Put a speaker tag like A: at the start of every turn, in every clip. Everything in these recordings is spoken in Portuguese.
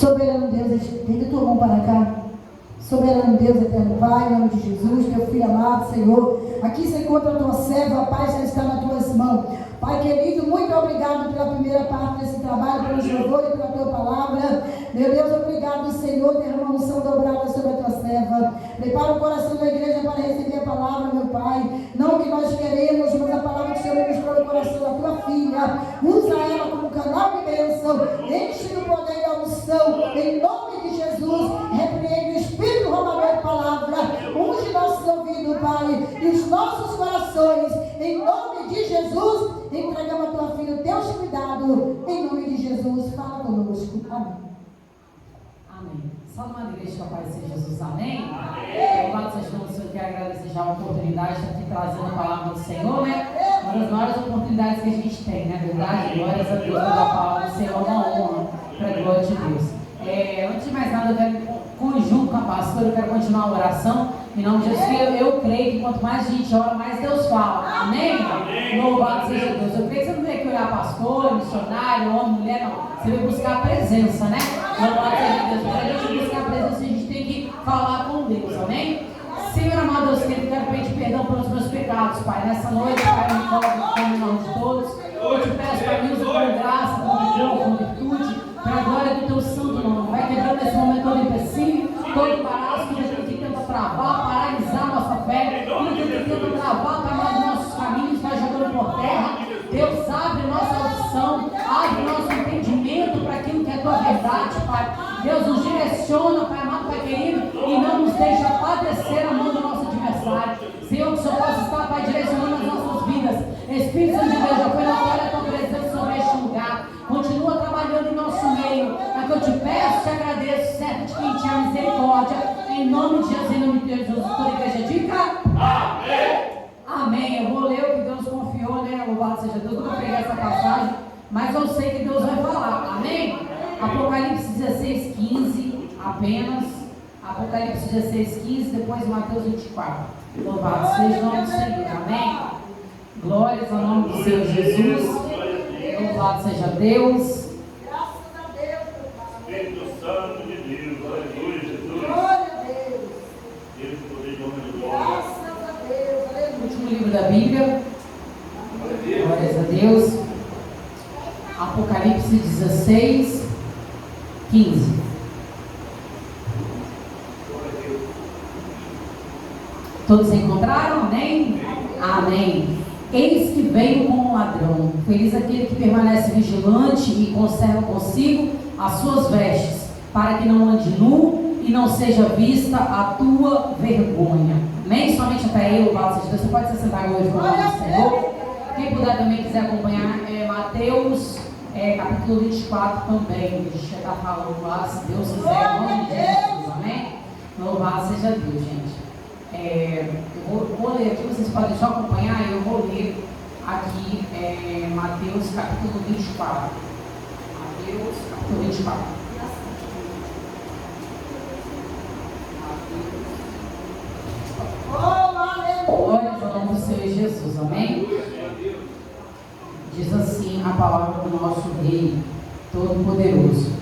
A: Soberano Deus, estende tua mão para cá. Soberano Deus, eterno Pai, em nome de Jesus, teu filho amado, Senhor, aqui se encontra a tua serva, Pai, já está nas tuas mãos. Pai querido, muito obrigado pela primeira parte desse trabalho, pelos louvores e pela tua palavra. Meu Deus, obrigado, Senhor, derrama uma unção dobrada sobre a tua serva. Prepara o coração da igreja para receber a palavra, meu Pai. Não o que nós queremos, mas a palavra que o Senhor ministrou no coração da tua filha. Usa ela como canal de bênção. Enche do poder da unção. Em nome de Jesus, repreende o Espírito roubador de palavra. Unge nossos ouvidos, Pai, e os nossos corações. Em nome de Jesus, entregamos a tua filha, o teu cuidado. Em nome de Jesus, fala conosco. Amém.
B: Amém. Só numa igreja que a paz seja Jesus. Amém? Louvado seja o Senhor. Quero agradecer já a oportunidade de estar aqui trazendo a palavra do Senhor, né? Uma das maiores oportunidades que a gente tem, né? Verdade? Glórias a Deus. A palavra do Senhor é uma honra para a glória de Deus. Antes de mais nada, eu quero, conjunto com a pastora, eu quero continuar a oração. Em nome de Jesus, eu creio que quanto mais a gente ora, mais Deus fala. Amém? Louvado seja Deus. Eu creio que você não veio aqui olhar pastor, missionário, homem, mulher, não. Você veio buscar a presença, né? Louvado seja Deus. Para a gente buscar a presença, a gente tem que falar com Deus. Amém? Senhor amado Deus querido, quero pedir perdão pelos meus pecados, Pai. Nessa noite, Pai, eu me coloco em nome de todos. Eu te peço, Pai, me usa com graça, com vigor, com virtude, para a glória do teu santo nome. Vai quebrando nesse momento todo empecilho, todo embaraço, tudo que tenta travar, paralisar nossa fé, tudo que tenta travar, Pai, nos nossos caminhos, vai jogando por terra. Deus, abre nossa audição, abre nosso entendimento para aquilo que é tua verdade, Pai. Deus, nos direciona, Pai amado, Pai querido, e não nos deixa padecer a mão do nosso adversário. Senhor, que o Senhor possa estar, Pai, direcionando as nossas vidas. Espírito Santo de Deus, já foi notória a tua presença sobre este lugar. Continua trabalhando em nosso meio. É que eu te peço, te agradeço, certo de quem te ama, misericórdia. Em nome de Jesus, em nome de Jesus, toda a igreja diga amém. Amém. Eu vou ler o que Deus confiou, né? Louvado seja Deus. Eu vou pegar essa passagem, mas eu sei que Deus vai falar. Amém? Apocalipse 16, 15, apenas. Apocalipse 16, 15, depois Mateus 24. Louvado seja o nome do Senhor. Amém? Glórias ao nome do Senhor Jesus. Louvado seja Deus.
A: Graças a Deus, meu Pai.
C: Espírito Santo de Deus. Aleluia, Jesus.
A: Glória a Deus.
C: Deus, poder de honra e glória.
A: Graças a Deus. Aleluia.
B: Último livro da Bíblia. Glórias a Deus. Apocalipse 16, 15. Todos encontraram? Amém? Amém. Eis que venho como um ladrão. Feliz aquele que permanece vigilante e conserva consigo as suas vestes, para que não ande nu e não seja vista a tua vergonha. Amém? Somente até aí, louvado seja Deus. Você pode se sentar hoje com o nome do Senhor. Quem puder também quiser acompanhar, Mateus capítulo 24 também. A gente já está falando lá, se Deus quiser, em nome de Jesus. Amém? Louvado seja Deus, gente. Eu vou ler aqui, vocês podem só acompanhar, eu vou ler aqui Mateus capítulo 24. Mateus capítulo 24. Glória ao nome do Senhor Jesus, amém? Diz assim a palavra do nosso Rei Todo-Poderoso.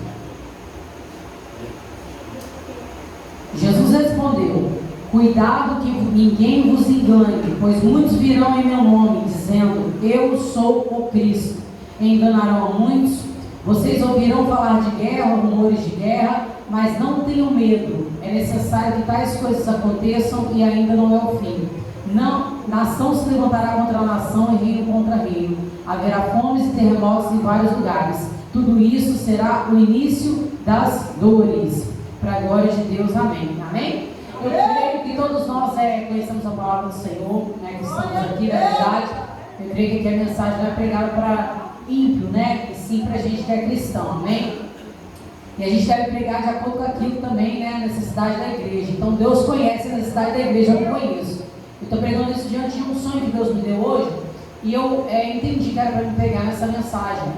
B: Jesus respondeu: cuidado que ninguém vos engane, pois muitos virão em meu nome, dizendo, eu sou o Cristo. Enganarão a muitos. Vocês ouvirão falar de guerra, rumores de guerra, mas não tenham medo. É necessário que tais coisas aconteçam e ainda não é o fim. Não, nação se levantará contra nação e reino contra reino. Haverá fomes e terremotos em vários lugares. Tudo isso será o início das dores. Para a glória de Deus, amém. Amém? Eu creio que todos nós conhecemos a palavra do Senhor, né, que estamos aqui, na verdade. Eu creio que a mensagem não é pregada para ímpio, né? E sim para a gente que é cristão, amém? E a gente deve pregar de acordo com aquilo também, né? A necessidade da igreja. Então Deus conhece a necessidade da igreja, eu não conheço. Eu estou pregando isso diante de um sonho que Deus me deu hoje. E eu entendi que era para me pegar nessa mensagem.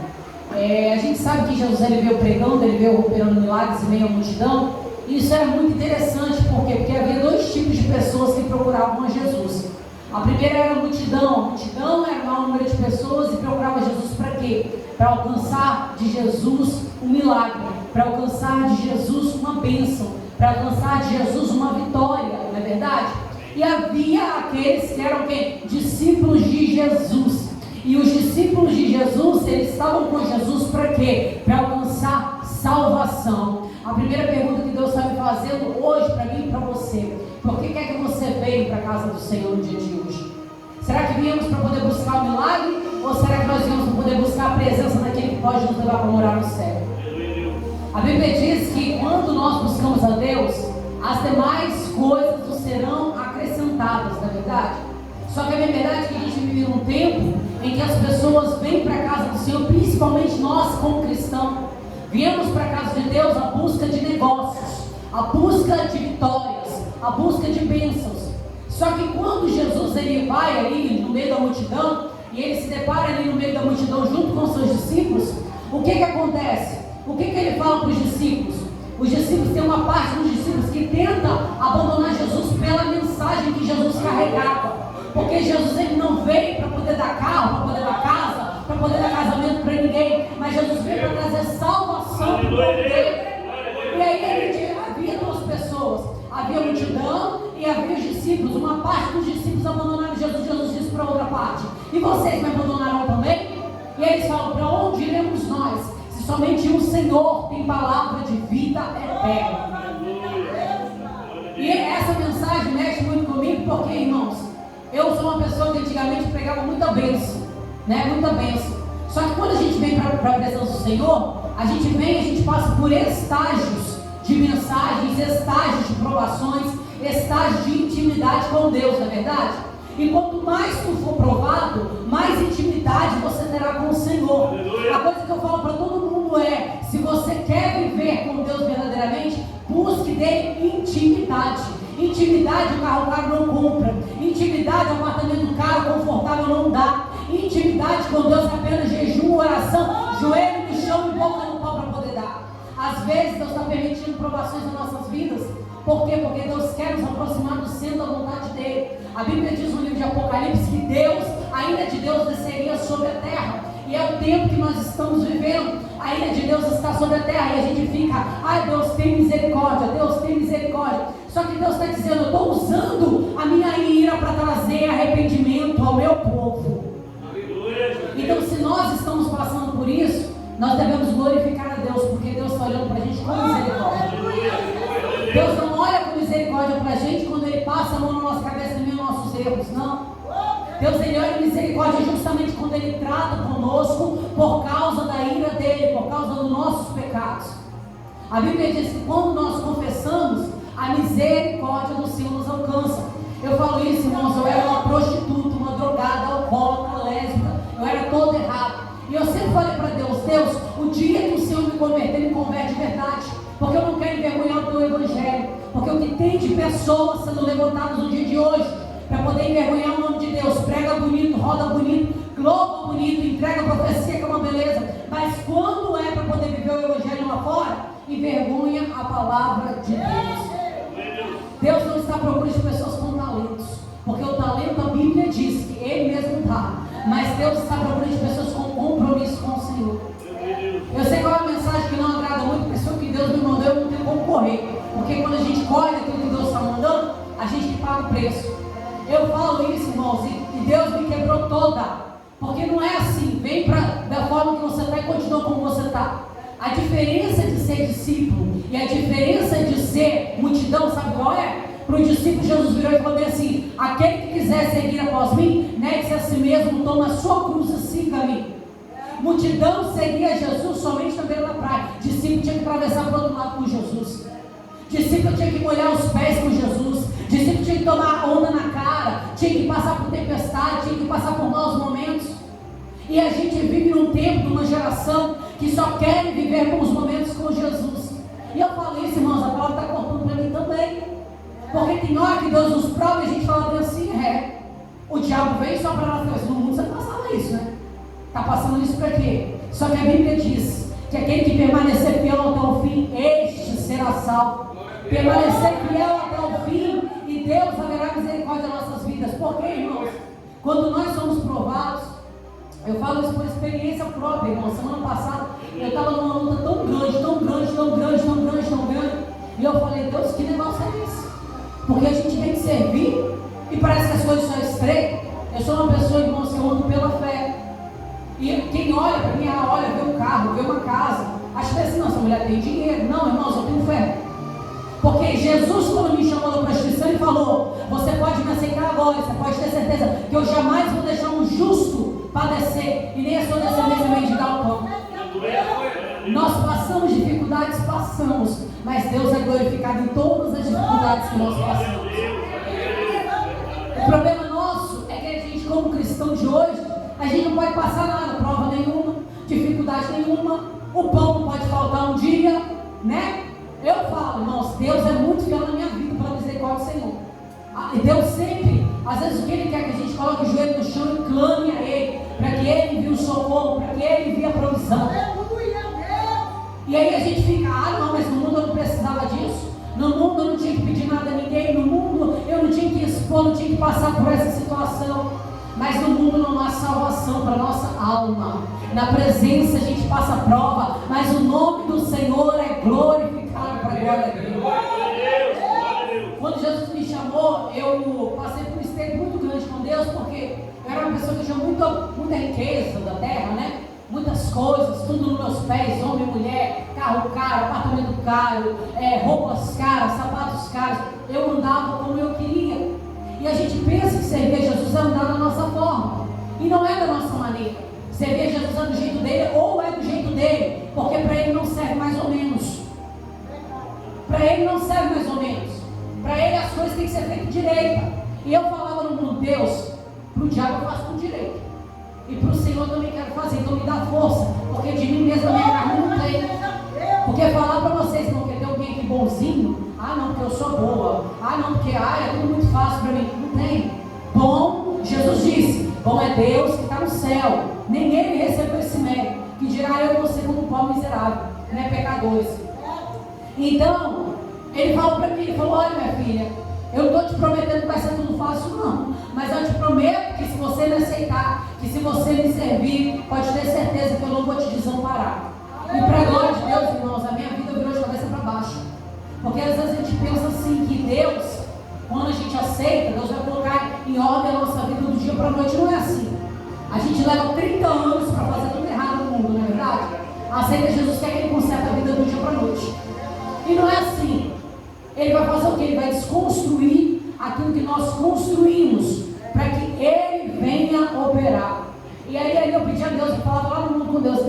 B: A gente sabe que Jesus ele veio pregando, ele veio operando milagres em meio à multidão. E isso era muito interessante, por quê? Porque havia dois tipos de pessoas que procuravam a Jesus. A primeira era a multidão. A multidão era o maior número de pessoas e procurava Jesus para quê? Para alcançar de Jesus um milagre, para alcançar de Jesus uma bênção, para alcançar de Jesus uma vitória, não é verdade? E havia aqueles que eram quem? Discípulos de Jesus. E os discípulos de Jesus, eles estavam com Jesus para quê? Para alcançar salvação. A primeira pergunta que Deus está me fazendo hoje para mim e para você: por que quer que você veio para a casa do Senhor no dia de hoje? Será que viemos para poder buscar o milagre? Ou será que nós viemos para poder buscar a presença daquele que pode nos levar para morar no céu? A Bíblia diz que quando nós buscamos a Deus, as demais coisas nos serão acrescentadas, não é verdade? Só que a verdade é que a gente vive num tempo em que as pessoas vêm para a casa do Senhor, principalmente nós como cristãos, viemos para a casa de Deus à busca de negócios, à busca de vitórias, à busca de bênçãos. Só que quando Jesus ele vai ali no meio da multidão, e ele se depara ali no meio da multidão junto com os seus discípulos, o que acontece? O que ele fala para os discípulos? Os discípulos, tem uma parte dos discípulos que tenta abandonar Jesus pela mensagem que Jesus carregava. Porque Jesus ele não veio para poder dar carro, para poder dar casa, para poder dar casamento para ninguém, mas Jesus veio para trazer salvação para o povo dele. E aí havia duas pessoas, havia a multidão e havia os discípulos. Uma parte dos discípulos abandonaram Jesus. Jesus disse para outra parte: e vocês me abandonaram também? E aí eles falam: para onde iremos nós, se somente o Senhor tem palavra de vida eterna? E essa mensagem mexe muito comigo, porque, irmãos, eu sou uma pessoa que antigamente pregava muita bênção, né? Muita bênção. Só que quando a gente vem para a presença do Senhor, a gente passa por estágios de mensagens, estágios de provações, estágios de intimidade com Deus, não é verdade? E quanto mais tu for provado, mais intimidade você terá com o Senhor. A coisa que eu falo para todo mundo é: se você quer viver com Deus verdadeiramente, busque dele intimidade. Intimidade o carro caro não compra. Intimidade o apartamento caro, confortável não dá. Intimidade com Deus é apenas jejum, oração, joelho no chão e boca no pau para poder dar. Às vezes Deus está permitindo provações nas nossas vidas. Por quê? Porque Deus quer nos aproximar do centro da vontade dele. A Bíblia diz no livro de Apocalipse que Deus, a ira de Deus desceria sobre a terra. E é o tempo que nós estamos vivendo. A ira de Deus está sobre a terra e a gente fica: ai, Deus tem misericórdia, Deus tem misericórdia. Só que Deus está dizendo: eu estou usando a minha ira para trazer arrependimento ao meu povo. Então, se nós estamos passando por isso, nós devemos glorificar a Deus, porque Deus está olhando para a gente com misericórdia. Deus não olha com misericórdia para a gente quando Ele passa a mão na nossa cabeça e vê os nossos erros, não. Deus ele olha misericórdia justamente quando Ele trata conosco por causa da ira dEle, por causa dos nossos pecados. A Bíblia diz que quando nós confessamos, a misericórdia do Senhor nos alcança. Eu falo isso, irmãos, eu era uma prostituta, uma drogada, alcoólatra, lésbica, eu era todo errado. E eu sempre falei para Deus: Deus, o dia que o Senhor me converter, me converte de verdade. Porque eu não quero envergonhar o teu evangelho. Porque o que tem de pessoas sendo levantadas no dia de hoje, para poder envergonhar o nome de Deus, prega bonito, roda bonito, louva bonito, entrega profecia que é uma beleza. Mas quando é para poder viver o evangelho lá fora, envergonha a palavra de Deus. Deus não está à procura de pessoas com talentos. Porque o talento, a Bíblia diz que Ele mesmo dá. Mas Deus está à procura de pessoas com compromisso com o Senhor. Eu sei qual é a mensagem que não agrada muito, porque o que Deus me mandou eu não tenho como correr. Porque quando a gente corre aquilo que Deus está mandando, a gente paga o preço. Eu falo isso, irmãos, e Deus me quebrou toda. Porque não é assim: vem da forma que você está e continua como você está. A diferença de ser discípulo e a diferença de ser multidão, sabe qual é? Para o discípulo, Jesus virou e falou assim: aquele que quiser seguir após mim, negue-se a si mesmo, toma a sua cruz e siga-me. Multidão seguia Jesus somente na beira da praia. Discípulo tinha que atravessar para o outro lado com Jesus. Discípulo tinha que molhar os pés com Jesus. Discípulo tinha que tomar onda na cara, tinha que passar por tempestade, tinha que passar por maus momentos. E a gente vive num tempo, numa geração que só quer viver bons momentos com Jesus. E eu falo isso, irmãos, a palavra está cortando para mim também. Porque tem hora que Deus nos prova e a gente fala assim: o diabo veio só para nós. No mundo você passava isso, né? Está passando isso para quê? Só que a Bíblia diz que aquele que permanecer fiel até o fim, este será salvo. Permanecer fiel até o fim, e Deus haverá misericórdia nas nossas vidas. Por quê, irmãos? Quando nós somos provados, eu falo isso por experiência própria, irmão. Semana passada eu estava numa luta tão E eu falei, Deus, que negócio é esse? Porque a gente vem servir e parece que as coisas são estreitas. Eu sou uma pessoa, irmãos, que eu ando pela fé. E quem olha para mim, olha, vê um carro, vê uma casa. Acho que assim, não, essa mulher tem dinheiro. Não, irmãos, eu tenho fé. Porque Jesus, quando me chamou da prostituição, ele falou: você pode me aceitar agora, você pode ter certeza que eu jamais vou deixar um justo padecer, e nem a sua descendência mendigar o pão. Nós passamos dificuldades, passamos, mas Deus é glorificado em todas as dificuldades que nós passamos. O problema nosso é que a gente, como cristão de hoje, a gente não pode passar nada, prova nenhuma, dificuldade nenhuma, o pão não pode faltar um dia, né? Eu falo, irmãos, Deus é muito fiel na minha vida para misericórdia do Senhor. E Deus sempre, às vezes o que Ele quer que a gente coloque o joelho no chão e clame a Ele, para que Ele envie o socorro, para que Ele envie a provisão. E aí a gente fica, não, mas no mundo eu não precisava disso. No mundo eu não tinha que pedir nada a ninguém. No mundo eu não tinha que expor, não tinha que passar por essa situação. Mas no mundo não há salvação para a nossa alma. Na presença a gente passa prova, mas o nome do Senhor é glorificado para a glória de Deus. Quando Jesus me chamou, eu passei por um esteio muito grande com Deus, porque eu era uma pessoa que tinha muita riqueza da terra, né? Muitas coisas, tudo nos meus pés, homem, mulher, carro caro, apartamento caro, roupas caras, sapatos caros. Eu andava como eu queria. E a gente pensa que servir a Jesus é andar da nossa forma. E não é da nossa maneira. Servir a Jesus é do jeito dele ou é do jeito dele. Porque para ele não serve mais ou menos. Para ele não serve mais ou menos. Para ele as coisas têm que ser feitas direita. E eu falava no mundo, Deus, para o diabo eu faço com direito. E para o Senhor eu também quero fazer, então me dá força, porque de mim mesmo a minha carne não tem. Porque falar para vocês, não, que tem alguém aqui bonzinho, não, porque eu sou boa, não, porque é tudo muito fácil para mim, não tem. Bom, Jesus disse, bom é Deus que está no céu, nem Ele recebeu esse mérito, que dirá eu e você como pó miserável, né, pecadores. Então, Ele falou para mim, Ele falou, olha minha filha, eu não estou te prometendo que vai ser tudo fácil não, mas eu te prometo que se você me aceitar, que se você me servir, pode ter certeza que eu não vou te desamparar. E para a glória de Deus, irmãos, a minha vida virou de cabeça para baixo. Porque às vezes a gente pensa assim, que Deus, quando a gente aceita, Deus vai colocar em ordem a nossa vida do dia para a noite. Não é assim. A gente leva 30 anos para fazer tudo errado no mundo, não é verdade? Aceita Jesus, quer que Ele conserte a vida do dia para a noite. E não é assim. Ele vai fazer o quê? Ele vai desconstruir aquilo que nós construímos, para que Ele venha operar. E aí eu pedi a Deus, eu falava lá no mundo com Deus,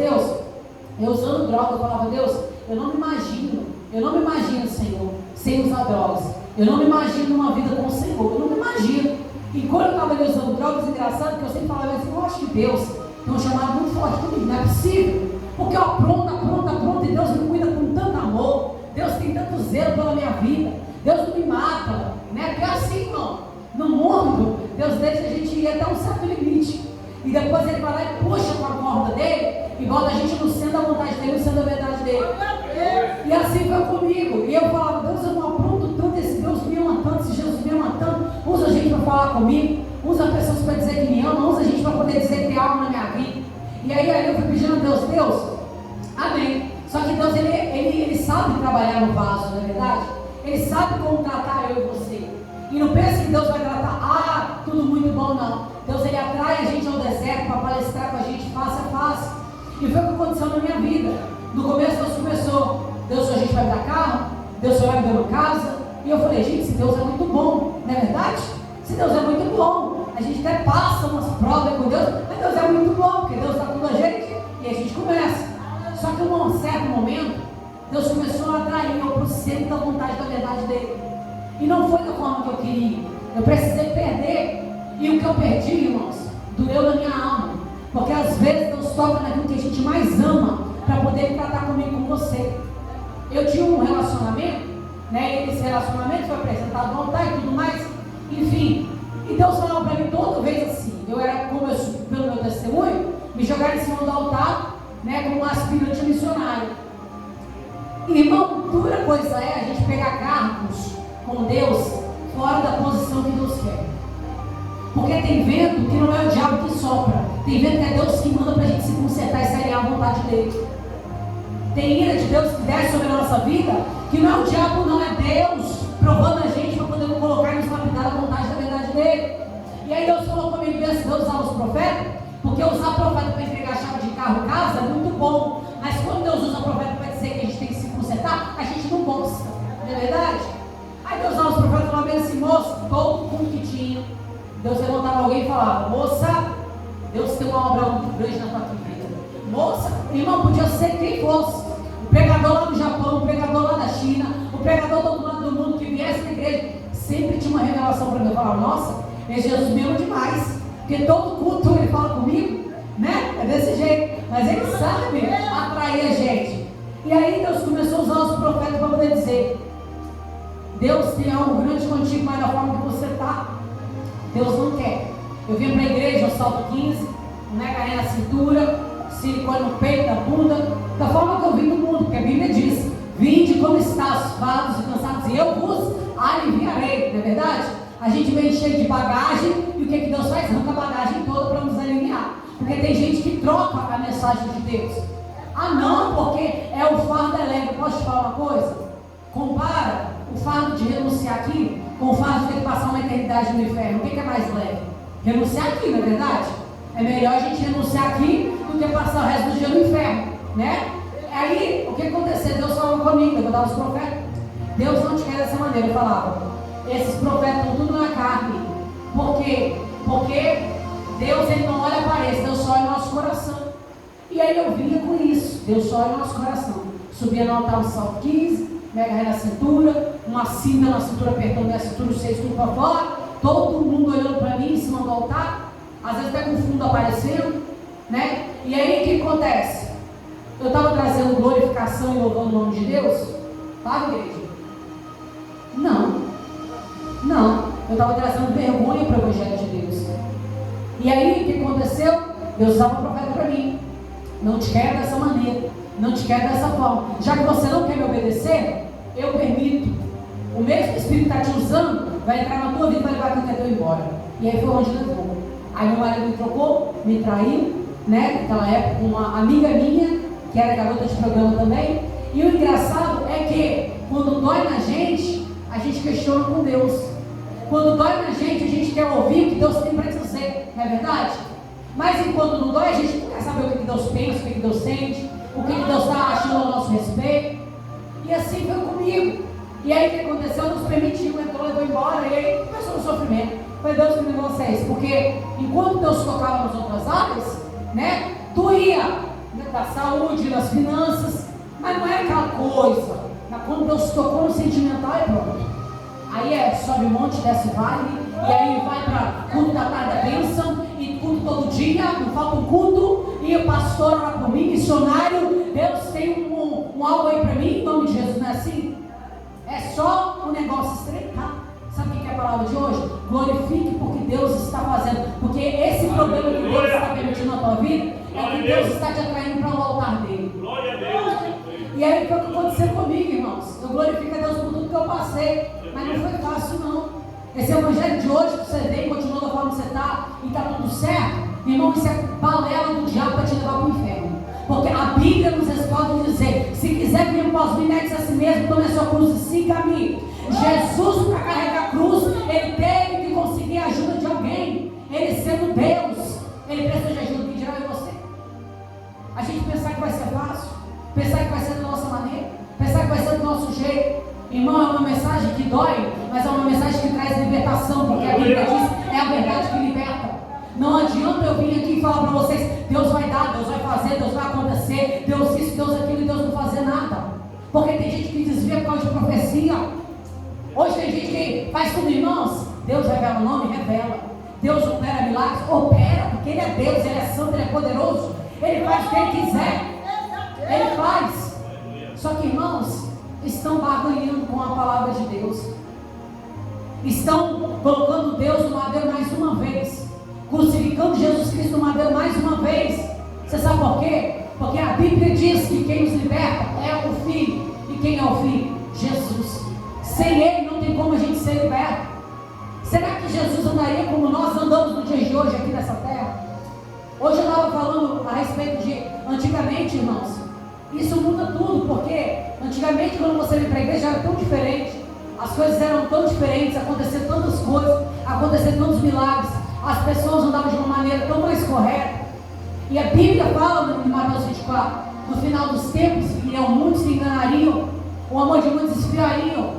B: eu usando droga, eu falava, Deus, eu não me imagino, Senhor, sem usar drogas. Eu não me imagino uma vida com o Senhor, eu não me imagino. E quando eu estava ali usando drogas, engraçado que eu sempre falava assim, eu acho que Deus tem um chamado muito forte comigo, não é possível. Porque eu pronta, e Deus me cuida com tanto amor, Deus tem tanto zelo pela minha vida, Deus não me mata, né? Porque é assim, irmão, no mundo, Deus deixa a gente ir até um certo limite. E depois Ele vai lá e puxa com a corda dele e bota a gente no centro da vontade dele, no centro da verdade dele. E assim foi comigo. E eu falava, Deus, eu não apronto tanto, esse Deus me ama tanto, esse Jesus me ama tanto. Usa a gente para falar comigo, usa pessoas para dizer que me ama, usa a gente para poder dizer que tem algo na minha vida. E aí eu fui pedindo a Deus, amém. Só que Deus, ele sabe trabalhar no vaso, não é verdade? Ele sabe como tratar eu e você. E não pense que Deus vai tratar, tudo muito bom, não. Deus, Ele atrai a gente ao deserto para palestrar com a gente face a face. E foi o que aconteceu na minha vida. No começo Deus começou, Deus, a gente vai dar carro, Deus vai me dar uma casa. E eu falei, gente, se Deus é muito bom, não é verdade? Se Deus é muito bom, a gente até passa umas provas com Deus, mas Deus é muito bom, porque Deus está com a gente e a gente começa. Só que em um certo momento, Deus começou a atrair eu para o centro da vontade da verdade dele. E não foi da forma que eu queria. Eu precisei perder. E o que eu perdi, irmãos, doeu na minha alma. Porque às vezes Deus toca naquilo que a gente mais ama para poder tratar comigo, com você. Eu tinha um relacionamento, né? E esse relacionamento foi apresentado no altar e tudo mais. Enfim. E Deus falava para mim toda vez assim. Eu era, como eu, pelo meu testemunho, me jogaram em cima do altar, né? Como um aspirante missionário. Irmão, dura coisa é a gente pegar cargos com Deus fora da posição que Deus quer. Porque tem vento que não é o diabo que sopra, tem vento que é Deus que manda para a gente se consertar e se alinhar à vontade dele. Tem ira de Deus que desce sobre a nossa vida, que Que não é o diabo, não, é Deus provando a gente para poder colocar e nos lapidar a vontade da verdade dele. E aí Deus falou comigo, Deus usar os profetas, porque usar profeta para entregar a chave de carro em casa é muito bom, mas quando Deus usa profeta para dizer que a gente tem que se consertar, a gente não gosta, não é verdade? Aí Deus usava os profetas e falava assim, moça, todo mundo que tinha, Deus levantava alguém e falava, moça, Deus tem uma obra muito grande na tua vida. Moça, irmão, podia ser quem fosse, o pregador lá do Japão, o pregador lá da China, o pregador do outro lado do mundo que viesse na igreja, sempre tinha uma revelação para mim. Eu falava, nossa, Jesus me ama demais, porque todo culto ele fala comigo, né? É desse jeito, mas ele sabe atrair a gente. E aí Deus começou a usar os profetas para poder dizer, Deus tem algo grande contigo, mas da forma que você está, Deus não quer. Eu vim para a igreja, eu salto 15, carreira na cintura, silicone no peito, na bunda, da forma que eu vim do mundo, porque a Bíblia diz, vinde como estás, fados e cansados, e eu vos aliviarei, não é verdade? A gente vem cheio de bagagem, e o que Deus faz? Arranca a bagagem toda para nos aliviar, porque tem gente que troca a mensagem de Deus. Ah não, porque é o fardo leve. Posso te falar uma coisa? Compara o fardo de renunciar aqui com o fardo de ter que passar uma eternidade no inferno. O que é mais leve? Renunciar aqui, não é verdade? É melhor a gente renunciar aqui do que passar o resto do dia no inferno, né? Aí, o que aconteceu? Deus falou comigo, eu dava os profetas. Deus não te quer dessa maneira. Eu falava, esses profetas estão tudo na carne. Por quê? Porque Deus ele não olha a aparência, Deus só olha o nosso coração. E aí eu vinha com isso, Deus só olha o nosso coração. Subia no altar do salto 15, mega na cintura, uma cinta na cintura apertando a cintura, os seios tudo para fora, todo mundo olhando para mim em cima do altar, às vezes até com o fundo aparecendo, né? E aí o que acontece? Eu estava trazendo glorificação e louvando o nome de Deus? Tá, igreja? Não. Eu estava trazendo vergonha para o Evangelho de Deus. E aí o que aconteceu? Deus usava o profeta para mim. Não te quero dessa maneira, não te quero dessa forma. Já que você não quer me obedecer, eu permito. O mesmo Espírito está te usando, vai entrar na tua vida e vai levar teu teu embora. E aí foi onde levou. Aí meu marido me trocou, me traiu, né? Naquela época, uma amiga minha, que era garota de programa também. E o engraçado é que quando dói na gente, a gente questiona com Deus. Quando dói na gente, a gente quer ouvir o que Deus tem para dizer, não é verdade? Mas enquanto não dói, a gente não quer saber o que Deus pensa, o que Deus sente, o que Deus está achando ao nosso respeito. E assim foi comigo. E aí o que aconteceu? Deus permitiu, entrou, levou embora, e aí começou o sofrimento. Foi Deus que me levou vocês, porque enquanto Deus tocava nas outras áreas, né, tu ia, né, da saúde, das finanças, mas não é aquela coisa. Mas quando Deus tocou no sentimental, é pronto. Aí sobe um monte, desce vale, e aí vai para culto da tarde da bênção, e culto todo dia, não falta um culto, e o pastor ora por mim, missionário, Deus tem um algo aí para mim, em nome de Jesus, não é assim? É só um negócio estreitar. Sabe o que é a palavra de hoje? Glorifique porque Deus está fazendo, porque esse problema que Deus está permitindo na tua vida, é que Deus está te atraindo para o altar dele.
C: Glória a Deus.
B: E aí foi o que aconteceu comigo, irmãos. Eu glorifico a Deus por tudo que eu passei, mas não foi fácil não. Esse evangelho de hoje que você vem, continua da forma que você está e está tudo certo, irmão, isso é balela do diabo para te levar para o inferno. Porque a Bíblia nos responde dizer, se quiser vir após mim, negue-se a si mesmo, tome a sua cruz e siga-me. Jesus, para carregar a cruz, ele teve que conseguir a ajuda de alguém. Ele sendo Deus, ele precisa de ajuda. Que dirá de você? A gente pensar que vai ser fácil, pensar que vai ser da nossa maneira, pensar que vai ser do nosso jeito. Irmão, é uma mensagem que dói, mas é uma mensagem que traz libertação, porque a Bíblia diz, é a verdade que liberta. Não adianta eu vir aqui e falar para vocês, Deus vai dar, Deus vai fazer, Deus vai acontecer, Deus isso, Deus aquilo, e Deus não fazer nada. Porque tem gente que desvia por causa de profecia. Hoje tem gente que faz tudo, irmãos. Deus revela o nome, revela. Deus opera milagres, opera, porque Ele é Deus, Ele é santo, Ele é poderoso. Ele faz o que Ele quiser. Ele faz. Só que, irmãos, estão barganhando com a palavra de Deus. Estão colocando Deus no madeiro mais uma vez. Crucificando Jesus Cristo no madeiro mais uma vez. Você sabe por quê? Porque a Bíblia diz que quem nos liberta é o Filho. E quem é o Filho? Jesus. Sem Ele não tem como a gente ser liberto. Será que Jesus andaria como nós andamos no dia de hoje aqui nessa terra? Hoje eu estava falando a respeito de antigamente, irmãos, Isso muda tudo, porque antigamente quando você veio para a igreja era tão diferente, as coisas eram tão diferentes, aconteciam tantas coisas, aconteciam tantos milagres, as pessoas andavam de uma maneira tão mais correta. E a Bíblia fala no Mateus 24, no final dos tempos viriam muitos se enganariam, o amor de muitos esfriariam.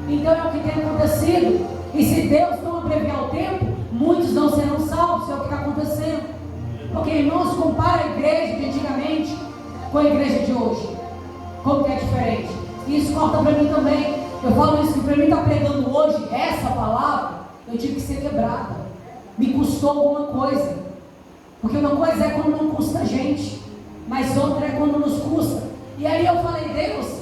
B: Então é o que tem acontecido. E se Deus não abreviar o tempo, muitos não serão salvos, é o que está acontecendo. Porque, irmãos, compara a igreja de antigamente com a igreja de hoje. Como que é diferente? E isso corta para mim também. Eu falo isso que para mim está pregando hoje, essa palavra, eu tive que ser quebrada. Me custou alguma coisa. Porque uma coisa é quando não custa a gente, mas outra é quando nos custa. E aí eu falei, Deus,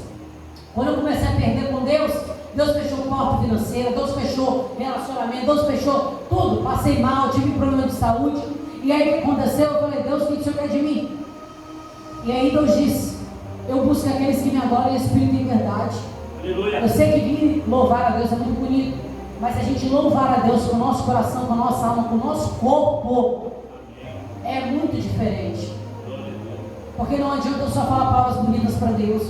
B: quando eu comecei a perder com Deus, Deus fechou porta financeira, Deus fechou relacionamento, Deus fechou tudo. Passei mal, tive problema de saúde. E aí o que aconteceu? Eu falei, Deus, o que o Senhor quer de mim? E aí Deus disse, eu busco aqueles que me adoram em espírito e em verdade. Aleluia. Eu sei que vir louvar a Deus é muito bonito, mas a gente louvar a Deus com o nosso coração, com a nossa alma, com o nosso corpo, é muito diferente. Porque não adianta eu só falar palavras bonitas para Deus.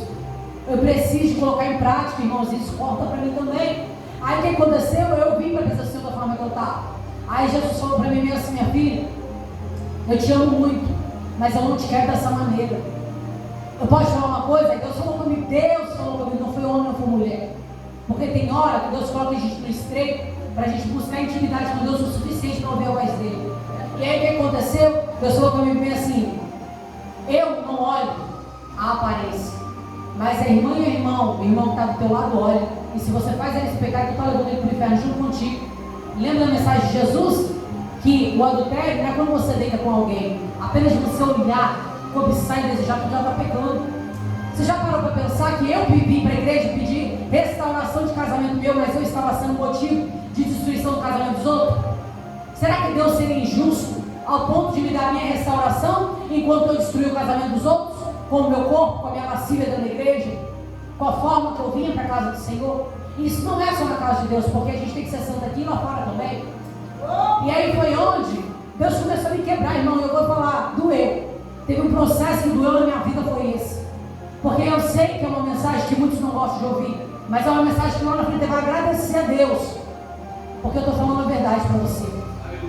B: Eu preciso colocar em prática, irmãos, isso corta para mim também. Aí o que aconteceu? Eu vim para a decisão da forma que eu estava. Aí Jesus falou para mim mesmo assim, minha filha, eu te amo muito, mas eu não te quero dessa maneira. Eu posso falar uma coisa? Deus falou comigo, não foi homem, não foi mulher. Porque tem hora que Deus coloca a gente no estreito para a gente buscar intimidade com Deus o suficiente para ouvir a voz dele. E aí o que aconteceu? Deus falou comigo bem assim, eu não olho a aparência, mas a irmã e o irmão que está do teu lado olha, e se você faz eles pecar, tu está levando ele para o inferno junto contigo. Lembra da mensagem de Jesus? Que o adultério não é quando você deita com alguém, apenas de você olhar, cobiçar e desejar, tu já está pecando. Você já parou para pensar que eu vim para a igreja pedir restauração de casamento meu, mas eu estava sendo motivo de destruição do casamento dos outros? Será que Deus seria injusto ao ponto de me dar a minha restauração enquanto eu destruí o casamento dos outros? Com o meu corpo, com a minha lascívia dentro da igreja, com a forma que eu vinha para a casa do Senhor? Isso não é só na casa de Deus, porque a gente tem que ser santo aqui e lá fora também. E aí foi onde Deus começou a me quebrar, irmão. Eu vou falar, doeu. Teve um processo que doeu na minha vida, foi esse. Porque eu sei que é uma mensagem que muitos não gostam de ouvir, mas é uma mensagem que lá na frente vai agradecer a Deus, porque eu estou falando a verdade para você.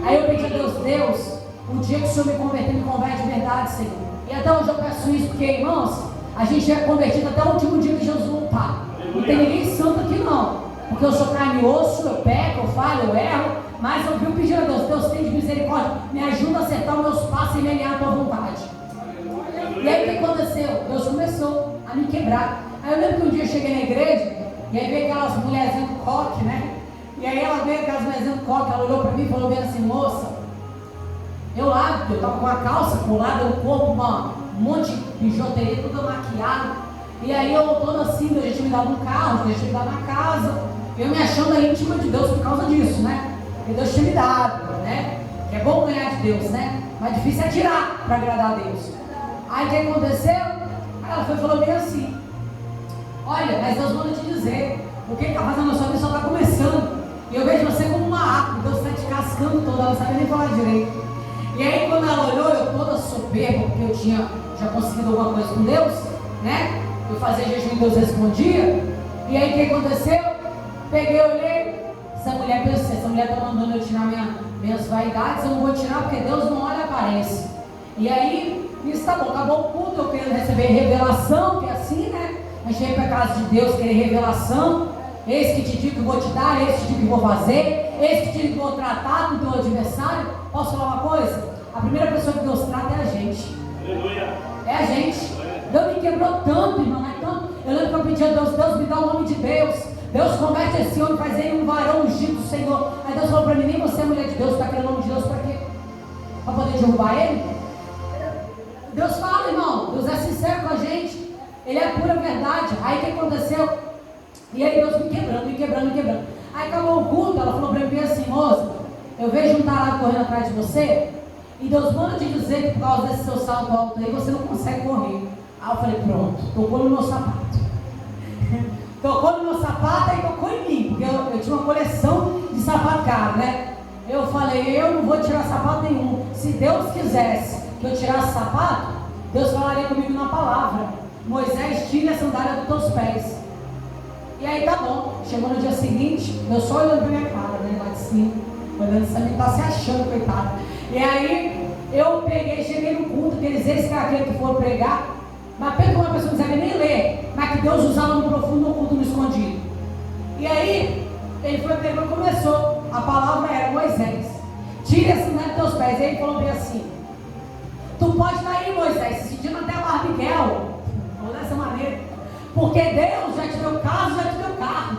B: Aí eu pedi a Deus, o dia que o Senhor me converter, me converte de verdade, Senhor. E até hoje eu peço isso, porque, irmãos, a gente é convertido até o último dia que Jesus voltar. Não tem ninguém santo aqui não, porque eu sou carne e osso, eu peco, eu falho, eu erro, mas eu vivo pedindo a Deus, tem de misericórdia, me ajuda a acertar os meus passos e me alinhar à tua vontade. E aí o que aconteceu? Deus começou a me quebrar. Aí eu lembro que um dia eu cheguei na igreja, e aí veio aquelas mulherzinhas do coque, né? E aí ela veio aquelas mulherzinhas do coque, ela olhou para mim e falou bem assim, moça, eu estava com a calça colada no corpo, um monte de bijuteria, toda maquiada. E aí eu toda assim, Deus tinha me dado um carro, Deus tinha me dado uma casa, eu me achando a íntima de Deus por causa disso, né? E Deus tinha me dado, né? Que é bom ganhar de Deus, né? Mas difícil é tirar para agradar a Deus. Aí o que aconteceu? Ela falou bem assim, olha, mas Deus manda te dizer, o que está fazendo na sua vida só está começando. E eu vejo você como uma árvore, Deus está te cascando toda, ela não sabe nem falar direito. E aí quando ela olhou, eu toda soberba, porque eu tinha já conseguido alguma coisa com Deus, né? Eu fazia jejum e Deus respondia. E aí o que aconteceu? Peguei, olhei, essa mulher pensou, essa mulher está mandando eu tirar minhas vaidades, eu não vou tirar porque Deus não olha a aparência. E aí, isso tá bom, acabou o culto, eu querendo receber revelação, que é assim, né? A gente vem para a casa de Deus querer revelação. Eis que te digo que vou te dar, eis que te digo que vou fazer, eis que te digo que vou tratar com o teu adversário. Posso falar uma coisa? A primeira pessoa que Deus trata é a gente. Aleluia. É a gente. Deus me quebrou tanto, irmão, é tanto. Eu lembro que eu pedi a Deus, Deus me dá o nome de Deus. Deus converte esse homem, faz ele um varão ungido do Senhor. Aí Deus falou para mim, nem você é mulher de Deus, está querendo o nome de Deus para quê? Para poder derrubar ele? Deus fala, irmão, Deus é sincero com a gente. Ele é pura verdade. Aí o que aconteceu? E aí Deus me quebrando. Aí acabou o culto, ela falou para mim assim, moça, eu vejo um tarado correndo atrás de você, e Deus manda te dizer que por causa desse seu salto alto aí, você não consegue correr. Aí eu falei, pronto, tocou no meu sapato. Tocou no meu sapato e tocou em mim, porque eu tinha uma coleção de sapato caro, né? Eu falei, eu não vou tirar sapato nenhum. Se Deus quisesse que eu tirasse sapato, Deus falaria comigo na palavra. Moisés, tire a sandália dos teus pés. E aí tá bom, chegou no dia seguinte, eu só olhando pra minha cara, né, lá de cima, olhando essa menina, tá se achando, coitado. E aí eu peguei, cheguei no culto, aqueles ex-cargueiros que foram pregar, mas pelo uma pessoa não sabe nem ler, mas que Deus usava no profundo, no culto, no escondido. E aí ele foi pegou e começou, a palavra era Moisés, tire a sandália dos teus pés. E aí ele falou bem assim: tu pode estar aí, Moisés, se sentindo até Barbiguel, ou dessa maneira, porque Deus já te deu casa, já te deu carro.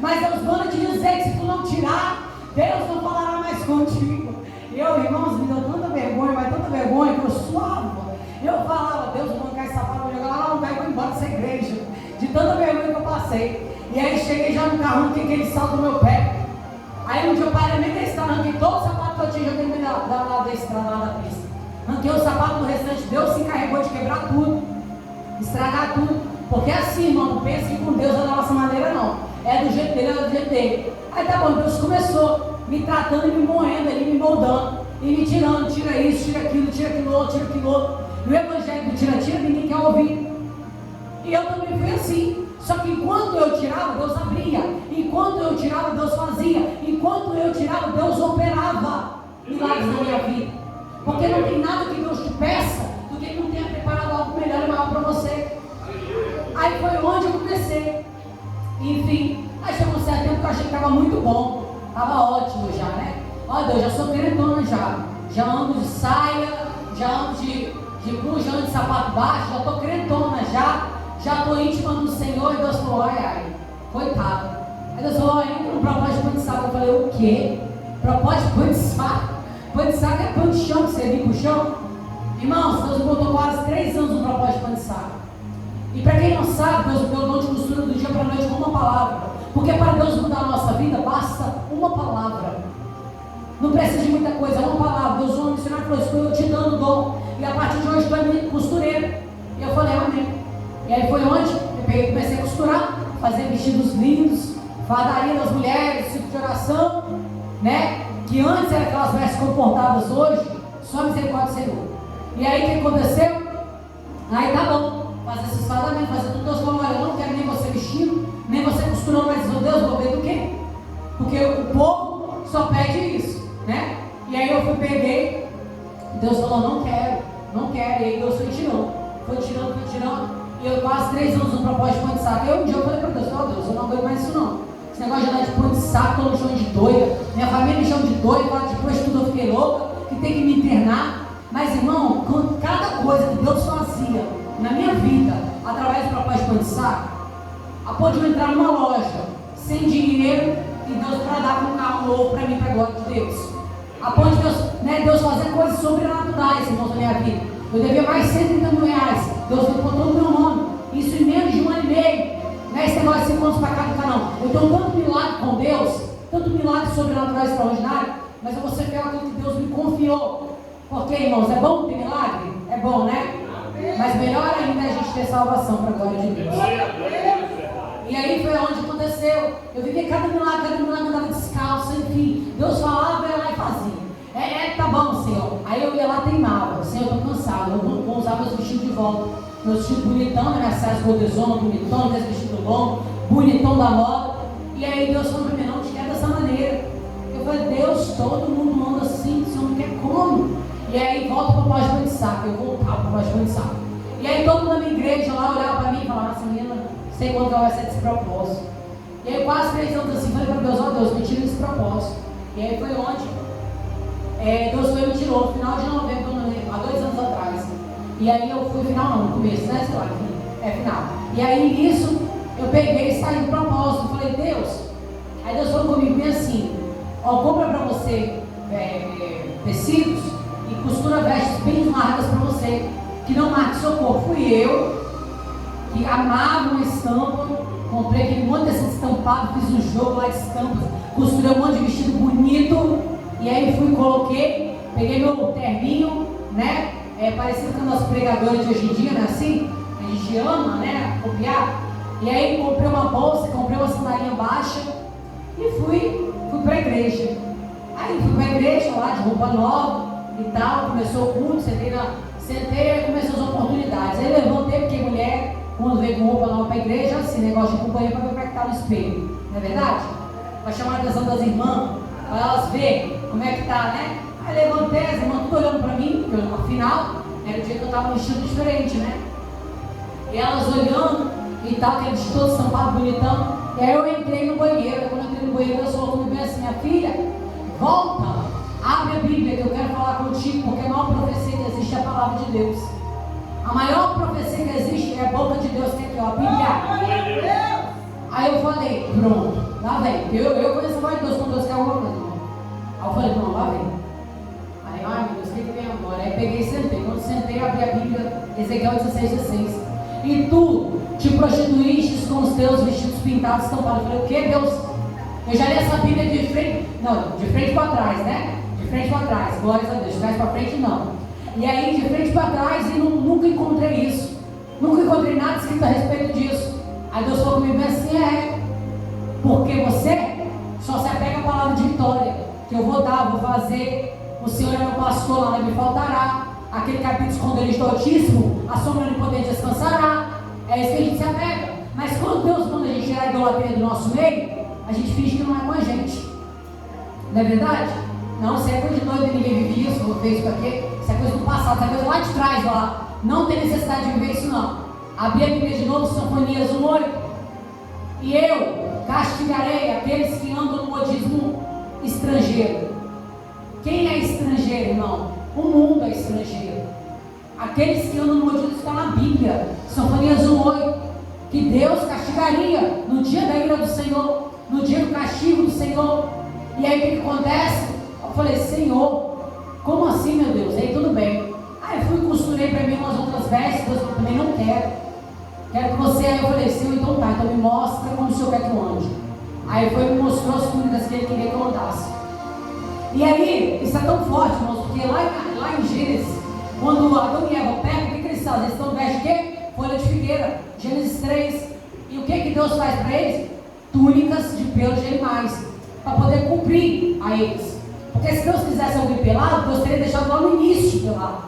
B: Mas Deus manda te dizer que se tu não tirar, Deus não falará mais contigo. E eu, irmãos, me deu tanta vergonha, mas tanta vergonha que eu suava. Eu falava: Deus, vou arrancar esse sapato, vou jogar lá, não vai, vou embora dessa igreja. De tanta vergonha que eu passei. E aí cheguei já no carro, não tem aquele salto no meu pé. Aí um dia eu parei nem da estrada, arranquei todo o sapato que eu tinha, joguei no lado da estrada, lá da pista. Arranquei o sapato do restante, Deus se encarregou de quebrar tudo, estragar tudo. Porque assim, irmão, não pensa que com Deus é da nossa maneira, não. É do jeito dele, é do jeito dele. Aí tá bom, Deus começou me tratando e me moendo ali, me moldando. E me tirando, tira isso, tira aquilo outro, tira aquilo outro. E o evangelho do tira-tira, ninguém quer ouvir. E eu também fui assim. Só que enquanto eu tirava, Deus abria. Enquanto eu tirava, Deus fazia. Enquanto eu tirava, Deus operava milagres na minha vida. Porque não tem nada que Deus te peça do que Ele não tenha preparado algo melhor e maior para você. Aí foi onde eu comecei. Enfim, aí chegou um certo tempo que eu achei que estava muito bom. Estava ótimo já, né? Ó Deus, já sou crentona já. Já ando de saia, já ando de cruz, já ando de sapato baixo, já estou crentona já. Já estou íntima do Senhor. E Deus falou: ai, coitado. Aí Deus falou: entra no propósito de pão de saco. Eu falei: o quê? Propósito de pão de saco? Pão de saco é pão de chão que você vem para o chão? Irmãos, Deus me botou quase 3 anos no propósito de pão de saco. E para quem não sabe, Deus me deu o dom de costura do dia para a noite com uma palavra. Porque para Deus mudar a nossa vida, basta uma palavra. Não precisa de muita coisa, é uma palavra. Deus vai me ensinar e falou: estou te dando o dom. E a partir de hoje tu é costureira. E eu falei: amém. E aí foi onde eu comecei a costurar, fazer vestidos lindos, fadaria das mulheres, tipo de oração, né? Que antes eram aquelas vestes comportadas, hoje só misericórdia do Senhor. E aí o que aconteceu? Aí tá bom, fazer esses fadamentos, fazer tudo. Deus falou: olha, eu não quero nem você vestindo, nem você costurando, mas Deus, vou ver do quê? Porque o povo só pede isso, né? E aí eu peguei, Deus falou: não quero, e aí Deus foi tirando. E eu quase 3 anos no propósito de pão de saco. E um dia eu falei para Deus: ó Deus, eu não aguento mais isso não. Esse negócio de andar de pão de saco, todo me chama de doida. Minha família me chama de doida, fala que depois de tudo eu fiquei louca, que tem que me internar. Mas irmão, cada coisa que Deus fazia na minha vida, através do propósito de pão de saco, a ponto de eu entrar numa loja, sem dinheiro, e Deus para dar um carro novo para mim, para a glória de Deus. A ponto de Deus, né, Deus fazer coisas sobrenaturais, irmãos, na minha vida. Eu devia mais 130 mil reais. Deus botou todo o meu nome. Isso em menos de 1 ano e meio. Não é esse negócio de 5 anos para cá do canal. Eu tenho tanto milagre com Deus, tanto milagre sobrenatural extraordinário, mas eu vou ser fiel àquilo que Deus me confiou. Porque, irmãos, é bom ter milagre? É bom, né? Mas melhor ainda é a gente ter salvação para a glória de Deus. E aí foi onde aconteceu. Eu vivia cada milagre, andava descalço, enfim. Deus falava, eu ia lá e fazia. Tá bom, Senhor. Aí eu ia lá e teimava: Senhor, eu estou cansado, eu vou usar meus vestidos de volta. Meu vestido bonitão, né? Minha saia rodezona, bonitão, desse vestido longo, bonitão da moda. E aí Deus falou para mim: não te quero dessa maneira. Eu falei: Deus, todo mundo anda assim, o Senhor não quer como? E aí volta para o propósito de saco. Eu voltava para o propósito de saco. E aí todo mundo na minha igreja lá olhava para mim e falava: nossa menina, sei quando ela vai ser desse propósito. E aí quase 3 anos assim, falei para Deus: ó Deus, me tira desse propósito. E aí foi onde Deus foi e me tirou, no final de novembro, há 2 anos atrás. E aí eu fui, final não, no começo, né? Sei lá, final. E aí nisso, eu peguei e saí do propósito. Falei: Deus. Aí Deus falou comigo bem assim: ó, compra para você tecidos e costura vestes bem largas para você, que não marque seu corpo. Fui eu, que amava uma estampa, comprei aquele monte de tecido estampado, fiz um jogo lá de estampas, costurei um monte de vestido bonito. E aí fui, coloquei, peguei meu terninho, né? Parecido com os pregadores de hoje em dia, né? Assim, a gente ama, né? Copiar. E aí comprei uma bolsa, comprei uma sandalinha baixa e fui para a igreja. Aí fui para a igreja lá de roupa nova e tal, começou o culto, sentei, aí começou as oportunidades. oportunidades. Aí eu levantei, porque mulher, quando vem com roupa nova para a igreja, assim, negócio de companhia para ver como é que está no espelho. Não é verdade? Para chamar a atenção das irmãs, para elas verem como é que está, né? Aí levantei, as irmãs tudo olhando para mim, porque eu, afinal, era o dia que eu estava num estilo diferente, né? E elas olhando e tal, aquele vestido todo estampado, bonitão. E aí eu entrei no banheiro. Quando eu entrei no banheiro, Deus falou comigo bem assim: minha filha, volta, abre a Bíblia que eu quero falar contigo, porque a maior profecia que existe é a palavra de Deus. A maior profecia que existe é a boca de Deus, que é aqui, ó, a Bíblia. Aí eu falei, pronto, lá vem. Eu conheço a voz de Deus quando Deus quer alguma coisa. Aí eu falei, pronto, lá vem. Aí, ai meu Deus, o que vem agora? Aí peguei e sentei. Quando sentei, abri a Bíblia, Ezequiel 16:16. E tu te prostituíste com os teus vestidos pintados, estampados. Eu falei, o que, Deus? Eu já li essa Bíblia de frente, não, de frente para trás, né? De frente para trás, glórias a Deus, de trás para frente não. E aí, de frente para trás, e nunca encontrei isso. Nunca encontrei nada escrito a respeito disso. Aí Deus falou comigo assim, porque você só se apega à palavra de vitória, que eu vou dar, vou fazer. O Senhor é meu pastor, nada me faltará. Aquele que habita esconderijo do Altíssimo, a sombra do poder descansará. É isso que a gente se apega. Mas quando Deus manda a gente tirar a idolatria do nosso meio, a gente finge que não é com a gente. Não é verdade? Não, isso é coisa de doido, ninguém vive isso, não fez isso aqui. Isso é coisa do passado, isso é coisa lá de trás, lá. Não tem necessidade de viver isso, não. Abri a Bíblia de novo, Sinfonias 1:8. E eu castigarei aqueles que andam no modismo estrangeiro. Quem é estrangeiro, irmão? O mundo é estrangeiro. Aqueles que andam no modismo está na Bíblia. Sinfonias 1:8. Que Deus castigaria no dia da ira do Senhor, no dia do castigo do Senhor. E aí o que acontece? Eu falei, Senhor, como assim, meu Deus? Aí tudo bem. Aí eu fui e costurei para mim umas outras vestes. Deus também não quero. Quero que você. Aí eu falei, Senhor, então tá, então me mostra como o Senhor quer que eu ande. Aí foi e me mostrou as túnicas que ele queria que eu andasse. E aí, isso é tão forte, irmãos, porque lá em Gênesis, quando Adão e Eva pecam, o que eles fazem? Eles estão vestes de quê? Folha de figueira. Gênesis 3. E o que Deus faz para eles? Túnicas de pelos de animais, para poder cumprir a eles. Porque se Deus quisesse alguém pelado, Deus teria deixado lá no início pelado,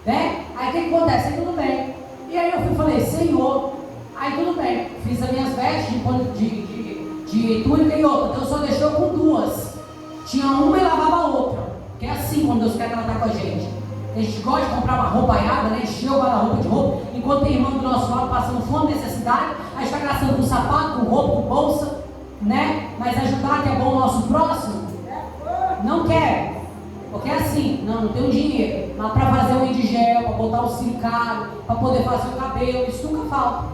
B: né? Aí o que acontece? Aí tudo bem. E aí eu falei, Senhor, aí tudo bem. Fiz as minhas vestes de túnica e outra. Deus só deixou com duas. Tinha uma e lavava a outra. Que é assim quando Deus quer tratar com a gente. A gente gosta de comprar uma roupaiada, né? Encher o guarda-roupa de roupa. Enquanto tem irmão do nosso lado passando fome, necessidade, a gente está gastando com sapato, com roupa, com bolsa, né? Mas ajudar que é bom o nosso próximo, não quer. Porque é assim, não tenho dinheiro. Mas para fazer um indigel, para botar o silicado, para poder fazer o cabelo, isso nunca falta.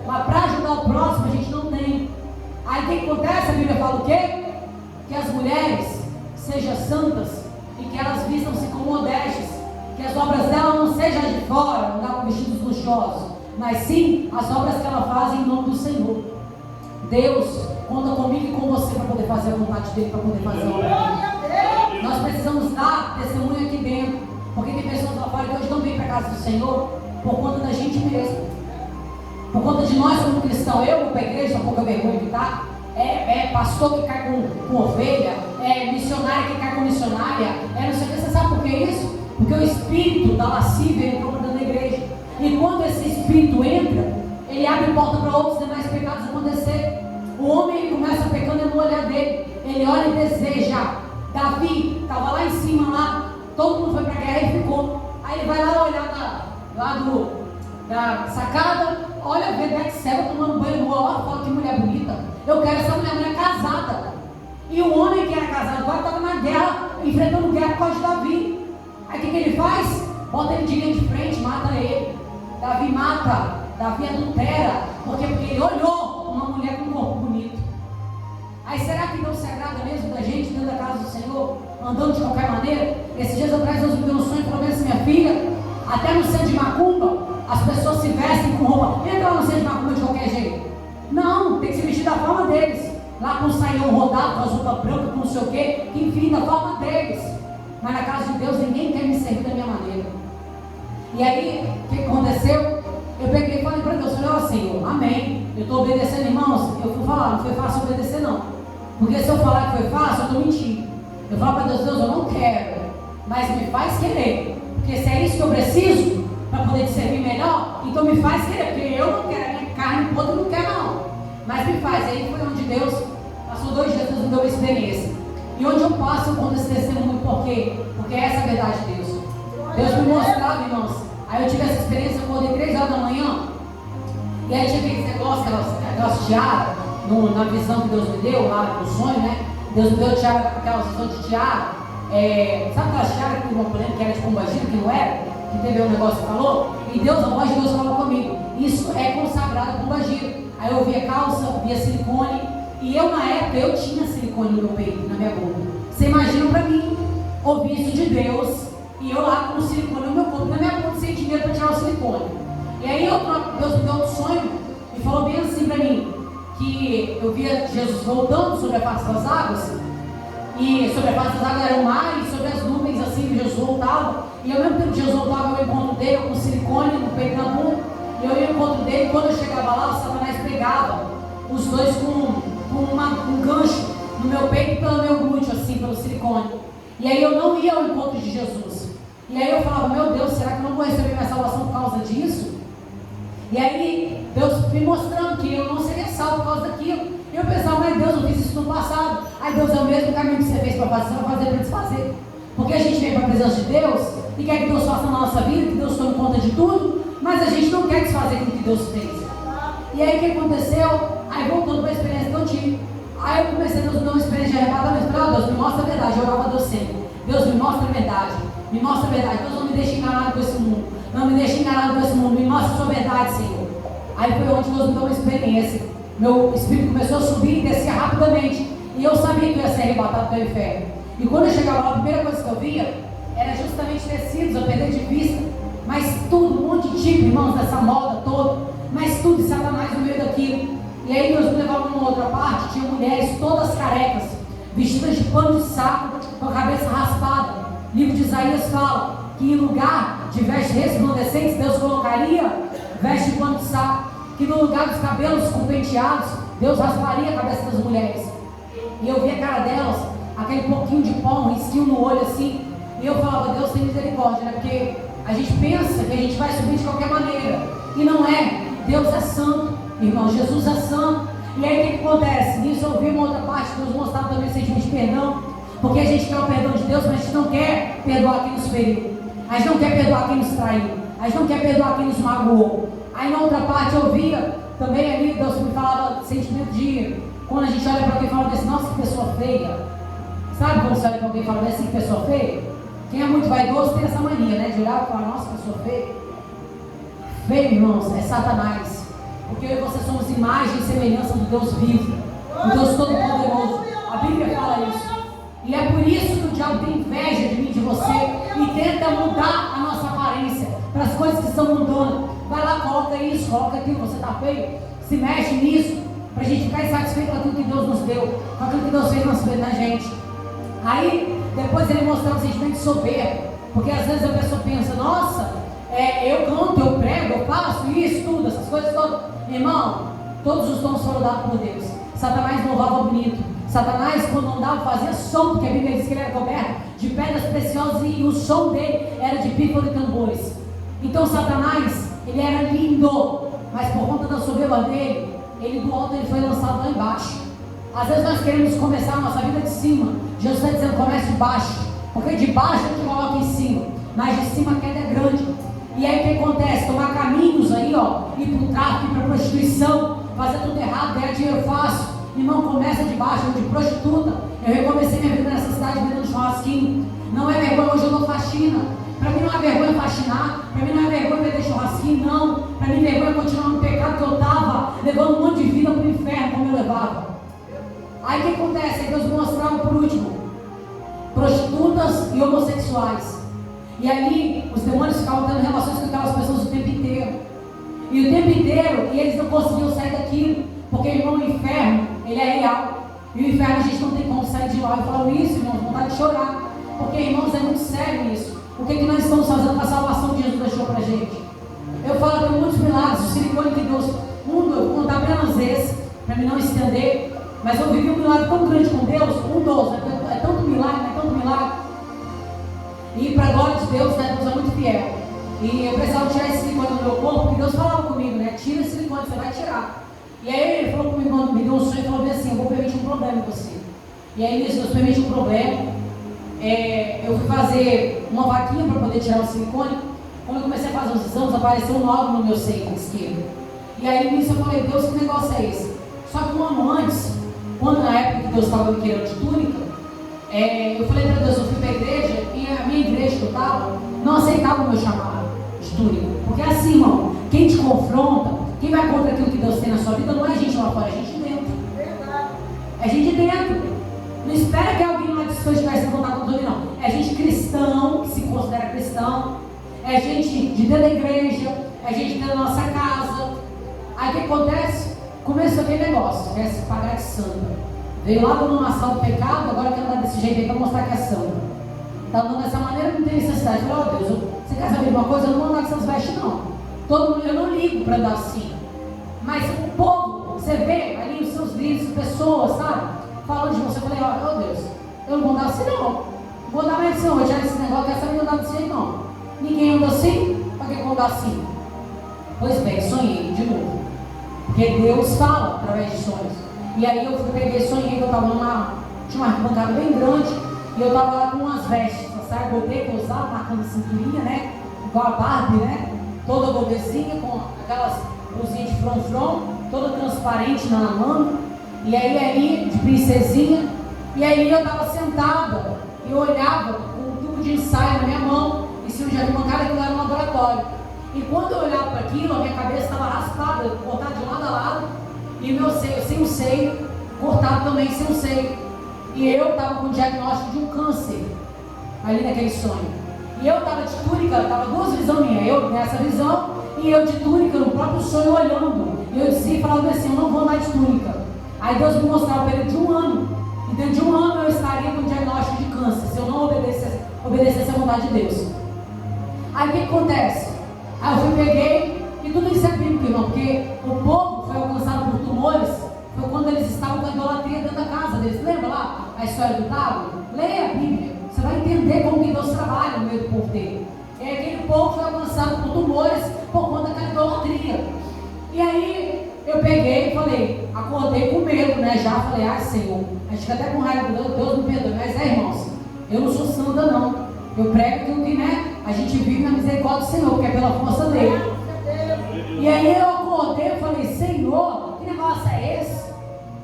B: Mas para ajudar o próximo, a gente não tem. Aí o que acontece? A Bíblia fala o quê? Que as mulheres sejam santas e que elas vistam-se como modestas, que as obras dela não sejam de fora, não dá com vestidos luxuosos, mas sim as obras que ela faz em nome do Senhor. Deus conta comigo e com você para poder fazer a vontade dele, para poder fazer a obra dele. Nós precisamos dar testemunho aqui dentro, porque tem pessoas lá fora que hoje não vêm para a casa do Senhor por conta da gente mesmo, por conta de nós como cristãos. Eu vou para a igreja, com pouca vergonha que tá. É pastor que cai com ovelha, é missionária que cai com missionária, não sei o que. Você sabe por que isso? Porque o espírito da lascívia entrou dentro da igreja. E quando esse espírito entra, ele abre porta para outros demais pecados acontecer. O homem ele começa pecando no olhar dele. Ele olha e deseja. Davi estava lá em cima, lá, todo mundo foi para a guerra e ficou. Aí ele vai lá olhar da sacada, olha, vê Betseba tomando banho no hora, fala que mulher bonita. Eu quero essa mulher casada. E o homem que era casado agora estava na guerra, enfrentando guerra por causa de Davi. Aí o que ele faz? Bota ele de linha de frente, mata ele. Davi mata, Davi adultera. Porque ele olhou uma mulher com um corpo bonito. Aí será que Deus se agrada mesmo da gente dentro da casa do Senhor, andando de qualquer maneira? Esses dias atrás Deus me deu um sonho e falou assim, minha filha, até no centro de macumba, as pessoas se vestem com roupa. Entra lá no centro de macumba de qualquer jeito. Não, tem que se vestir da forma deles. Lá com o saião rodado, com as roupas brancas, com não sei o quê, enfim, da forma deles. Mas na casa de Deus ninguém quer me servir da minha maneira. E aí, o que aconteceu? Eu peguei e falei para Deus, falei, ó Senhor, amém. Eu estou obedecendo, irmãos. Eu fui falar, não foi fácil obedecer não. Porque se eu falar que foi fácil, eu estou mentindo. Eu falo para Deus, Deus, eu não quero, mas me faz querer. Porque se é isso que eu preciso, para poder te servir melhor, então me faz querer, porque eu não quero, a minha carne podre não quer não, mas me faz. Aí foi onde Deus, passou 2 dias, Deus me deu uma experiência, e onde eu passo eu conto esse testemunho, por quê? Porque essa é a verdade de Deus. Deus me mostrava, irmãos. Aí eu tive essa experiência, eu acordei 3 horas da manhã, e aí tinha aquele negócio, aquelas tiaras, na visão que Deus me deu, lá no sonho, né? Deus me deu tiara, aquelas visões de tiara, sabe aquelas tiaras que uma polêmica que era de pombagira, que não era? Que teve um negócio que falou? E Deus, a voz de Deus falou comigo, isso é consagrado a pombagira. Aí eu via calça, via silicone, e eu na época, eu tinha silicone no meu peito, na minha bunda. Você imagina pra mim, ouvir isso de Deus, e eu lá com o silicone no meu corpo, na minha bunda, sem dinheiro para tirar o silicone. E aí Deus me deu outro sonho, e falou bem assim pra mim, que eu via Jesus voltando sobre a face das águas, e sobre a face das águas era o mar, e sobre as nuvens assim que Jesus voltava, e ao mesmo tempo que Jesus voltava, eu encontro dele com silicone no peito da bunda, e eu ia encontro dele, e quando eu chegava lá, o Satanás pegava os dois com um gancho no meu peito e pelo meu glúteo, assim, pelo silicone. E aí eu não ia ao encontro de Jesus. E aí eu falava, meu Deus, será que eu não vou receber minha salvação por causa disso? E aí Deus me mostrando que eu não seria salvo por causa daquilo. E eu pensava, mas Deus, eu fiz isso no passado. Aí Deus, é o mesmo caminho que você fez para fazer, você vai fazer para desfazer. Porque a gente vem para a presença de Deus e quer que Deus faça na nossa vida, que Deus tome conta de tudo, mas a gente não quer desfazer aquilo que Deus fez. E aí o que aconteceu? Aí voltando para a experiência que eu tive. Aí eu comecei a Deus me dar uma experiência de arrebatamento. Falei, Deus, me mostra a verdade. Eu orava a Deus sempre. Deus, me mostra a verdade. Me mostra a verdade. Deus, não me deixe enganado com esse mundo. Não me deixe enganado com esse mundo. Me mostra a sua verdade, Senhor. Aí foi onde Deus me deu uma experiência. Meu espírito começou a subir e descer rapidamente. E eu sabia que eu ia ser arrebatado pelo inferno. E quando eu chegava lá, a primeira coisa que eu via era justamente tecidos, eu perdi de vista. Mas tudo, um monte de tipo, irmãos, dessa moda toda. Mas tudo, e Satanás no meio daquilo. E aí Deus me levava numa outra parte, tinha mulheres todas carecas, vestidas de pano de saco, com a cabeça raspada. O livro de Isaías fala que em lugar de vestes resplandecentes, Deus colocaria veste de pano de saco, que no lugar dos cabelos com penteados, Deus rasparia a cabeça das mulheres. E eu via a cara delas, aquele pouquinho de pó, um risquinho no olho assim, e eu falava, Deus tem misericórdia, né? Porque a gente pensa que a gente vai subir de qualquer maneira, e não é. Deus é santo, irmão, Jesus é santo. E aí o que acontece? Nisso eu vi uma outra parte, Deus mostrava também o sentimento de perdão, porque a gente quer o perdão de Deus, mas a gente não quer perdoar quem nos feriu, a gente não quer perdoar quem nos traiu, a gente não quer perdoar quem nos magoou. Aí na outra parte eu via também ali, Deus me falava sentimento de, quando a gente olha para alguém e fala assim, nossa, que pessoa feia. Sabe quando você olha para alguém e fala assim, que pessoa feia? Quem é muito vaidoso tem essa mania, né, de olhar e falar, nossa, que pessoa feia. Feio, irmãos, é Satanás. Porque eu e você somos imagem e semelhança do Deus vivo, do Deus Todo-Poderoso. A Bíblia fala isso. E é por isso que o diabo tem inveja de mim e de você e tenta mudar a nossa aparência para as coisas que estão mudando. Vai lá, coloca isso, coloca aquilo, você está feio, se mexe nisso, para a gente ficar insatisfeito com aquilo que Deus nos deu, com aquilo que Deus fez na gente. Aí, depois ele mostrou o sentimento de soberba, porque às vezes a pessoa pensa, nossa, eu canto, eu prego, eu faço isso, tudo, essas coisas todas. Irmão, todos os dons foram dados por Deus. Satanás louvava bonito. Satanás, quando andava, fazia som, porque a Bíblia diz que ele era coberto de pedras preciosas e o som dele era de pífaro e tambores. Então Satanás, ele era lindo, mas por conta da soberba dele, ele do alto ele foi lançado lá embaixo. Às vezes nós queremos começar a nossa vida de cima. Jesus está dizendo, comece de baixo, porque de baixo a gente coloca em cima, mas de cima a queda é grande. E aí o que acontece? Tomar caminhos aí, ó, ir para o tráfico, ir para a prostituição, fazer tudo errado, ganhar dinheiro fácil. Irmão, começa de baixo, de prostituta. Eu recomecei minha vida nessa cidade vendendo churrasquinho. Não é vergonha, hoje eu dou faxina. Para mim não é vergonha faxinar, para mim não é vergonha vender churrasquinho, não. Para mim vergonha é continuar no pecado que eu estava, levando um monte de vida para o inferno, como eu levava. Aí o que acontece? Aí Deus me mostrava por último, prostitutas e homossexuais. E ali os demônios ficavam tendo relações com aquelas pessoas o tempo inteiro. E o tempo inteiro, e eles não conseguiam sair daquilo, porque irmão, o inferno, ele é real. E o inferno a gente não tem como sair de lá. Eu falo isso, irmãos, vontade de chorar. Porque, irmãos, é muito sério isso. O que nós estamos fazendo com a salvação que Jesus deixou pra gente? Eu falo que tem muitos milagres, o silicone que Deus, eu vou contar apenas esse, para mim não estender. Mas eu vivi um milagre tão grande com Deus, é tanto milagre, é tanto milagre. E para a glória de Deus, né, Deus é muito fiel. E eu precisava tirar esse silicone do meu corpo, porque Deus falava comigo, né? Tira esse silicone, você vai tirar. E aí ele falou comigo, me deu um sonho e falou assim, eu vou permitir um problema em você. E aí nisso, Deus permite um problema. Eu fui fazer uma vaquinha para poder tirar o silicone. Quando eu comecei a fazer os exames, apareceu um nódulo no meu seio esquerdo. E aí nisso eu falei, Deus, que negócio é esse? Só que um ano antes, quando na época que Deus estava me querendo de túnica, eu falei para Deus, eu fui para a igreja, e a minha igreja que eu estava não aceitava o meu chamado de túnica. Porque assim, irmão, quem te confronta, quem vai contra aquilo que Deus tem na sua vida, não é gente lá fora, é gente dentro. É gente dentro. Não espera que alguém lá distante vai se contar com tudo, não. É gente cristão, que se considera cristão. É gente de dentro da igreja. É gente dentro da nossa casa. Aí o que acontece? Começou aquele negócio, quer se pagar de santa. Veio lá dando uma ação do pecado, agora quer andar desse jeito aí para mostrar que é santa. Está andando dessa maneira, não tem necessidade. Falei, Deus, você quer saber de uma coisa? Eu não vou andar com essas vestes, não. Todo mundo, eu não ligo para andar assim. Mas o povo, você vê ali os seus líderes, pessoas, sabe? Falando de você, eu falei, ó, Deus, eu não vou andar assim, não. Não vou andar mais assim, não. Eu já esse negócio, quer saber de andar desse jeito, não. Ninguém anda assim, para que eu vou andar assim? Pois bem, sonhei de novo. Porque Deus fala através de sonhos. E aí eu peguei, sonhei que eu estava tinha uma arquibancada bem grande, e eu estava lá com umas vestes, sabe? Botei que eu usava, marcando cinturinha, né? Igual a Barbie, né? Toda bobezinha, com aquelas blusinhas de front, toda transparente na mão. E aí de princesinha. E aí eu estava sentada, e eu olhava com um tubo de ensaio na minha mão, e se eu já vi uma cara que era um laboratório. E quando eu olhava para aquilo, a minha cabeça estava raspada, cortada de lado a lado, e meu seio, sem o seio, cortado também sem o seio. E eu estava com o diagnóstico de um câncer, ali naquele sonho. E eu estava de túnica, estava duas visões minhas, eu nessa visão, e eu de túnica no próprio sonho olhando. E eu dizia e falava assim, eu não vou andar de túnica. Aí Deus me mostrava o período de um ano. E dentro de um ano eu estaria com o diagnóstico de câncer, se eu não obedecesse à vontade de Deus. Aí o que acontece? Aí eu peguei, e tudo isso é bíblico, irmão, porque o povo foi alcançado por tumores, foi quando eles estavam com a idolatria dentro da casa deles. Lembra lá a história do Tábua? Leia a Bíblia, você vai entender como que Deus trabalha no meio do povo dele. E aí aquele povo foi alcançado por tumores por conta daquela idolatria. E aí eu peguei e falei, acordei com medo, né? Já falei, ai Senhor, a gente fica até com raiva de Deus me perdoe, mas irmãos, eu não sou santa não. Eu prego que, né, a gente vive na misericórdia do Senhor, porque é pela força dele. E aí eu acordei e falei, Senhor, que negócio é esse?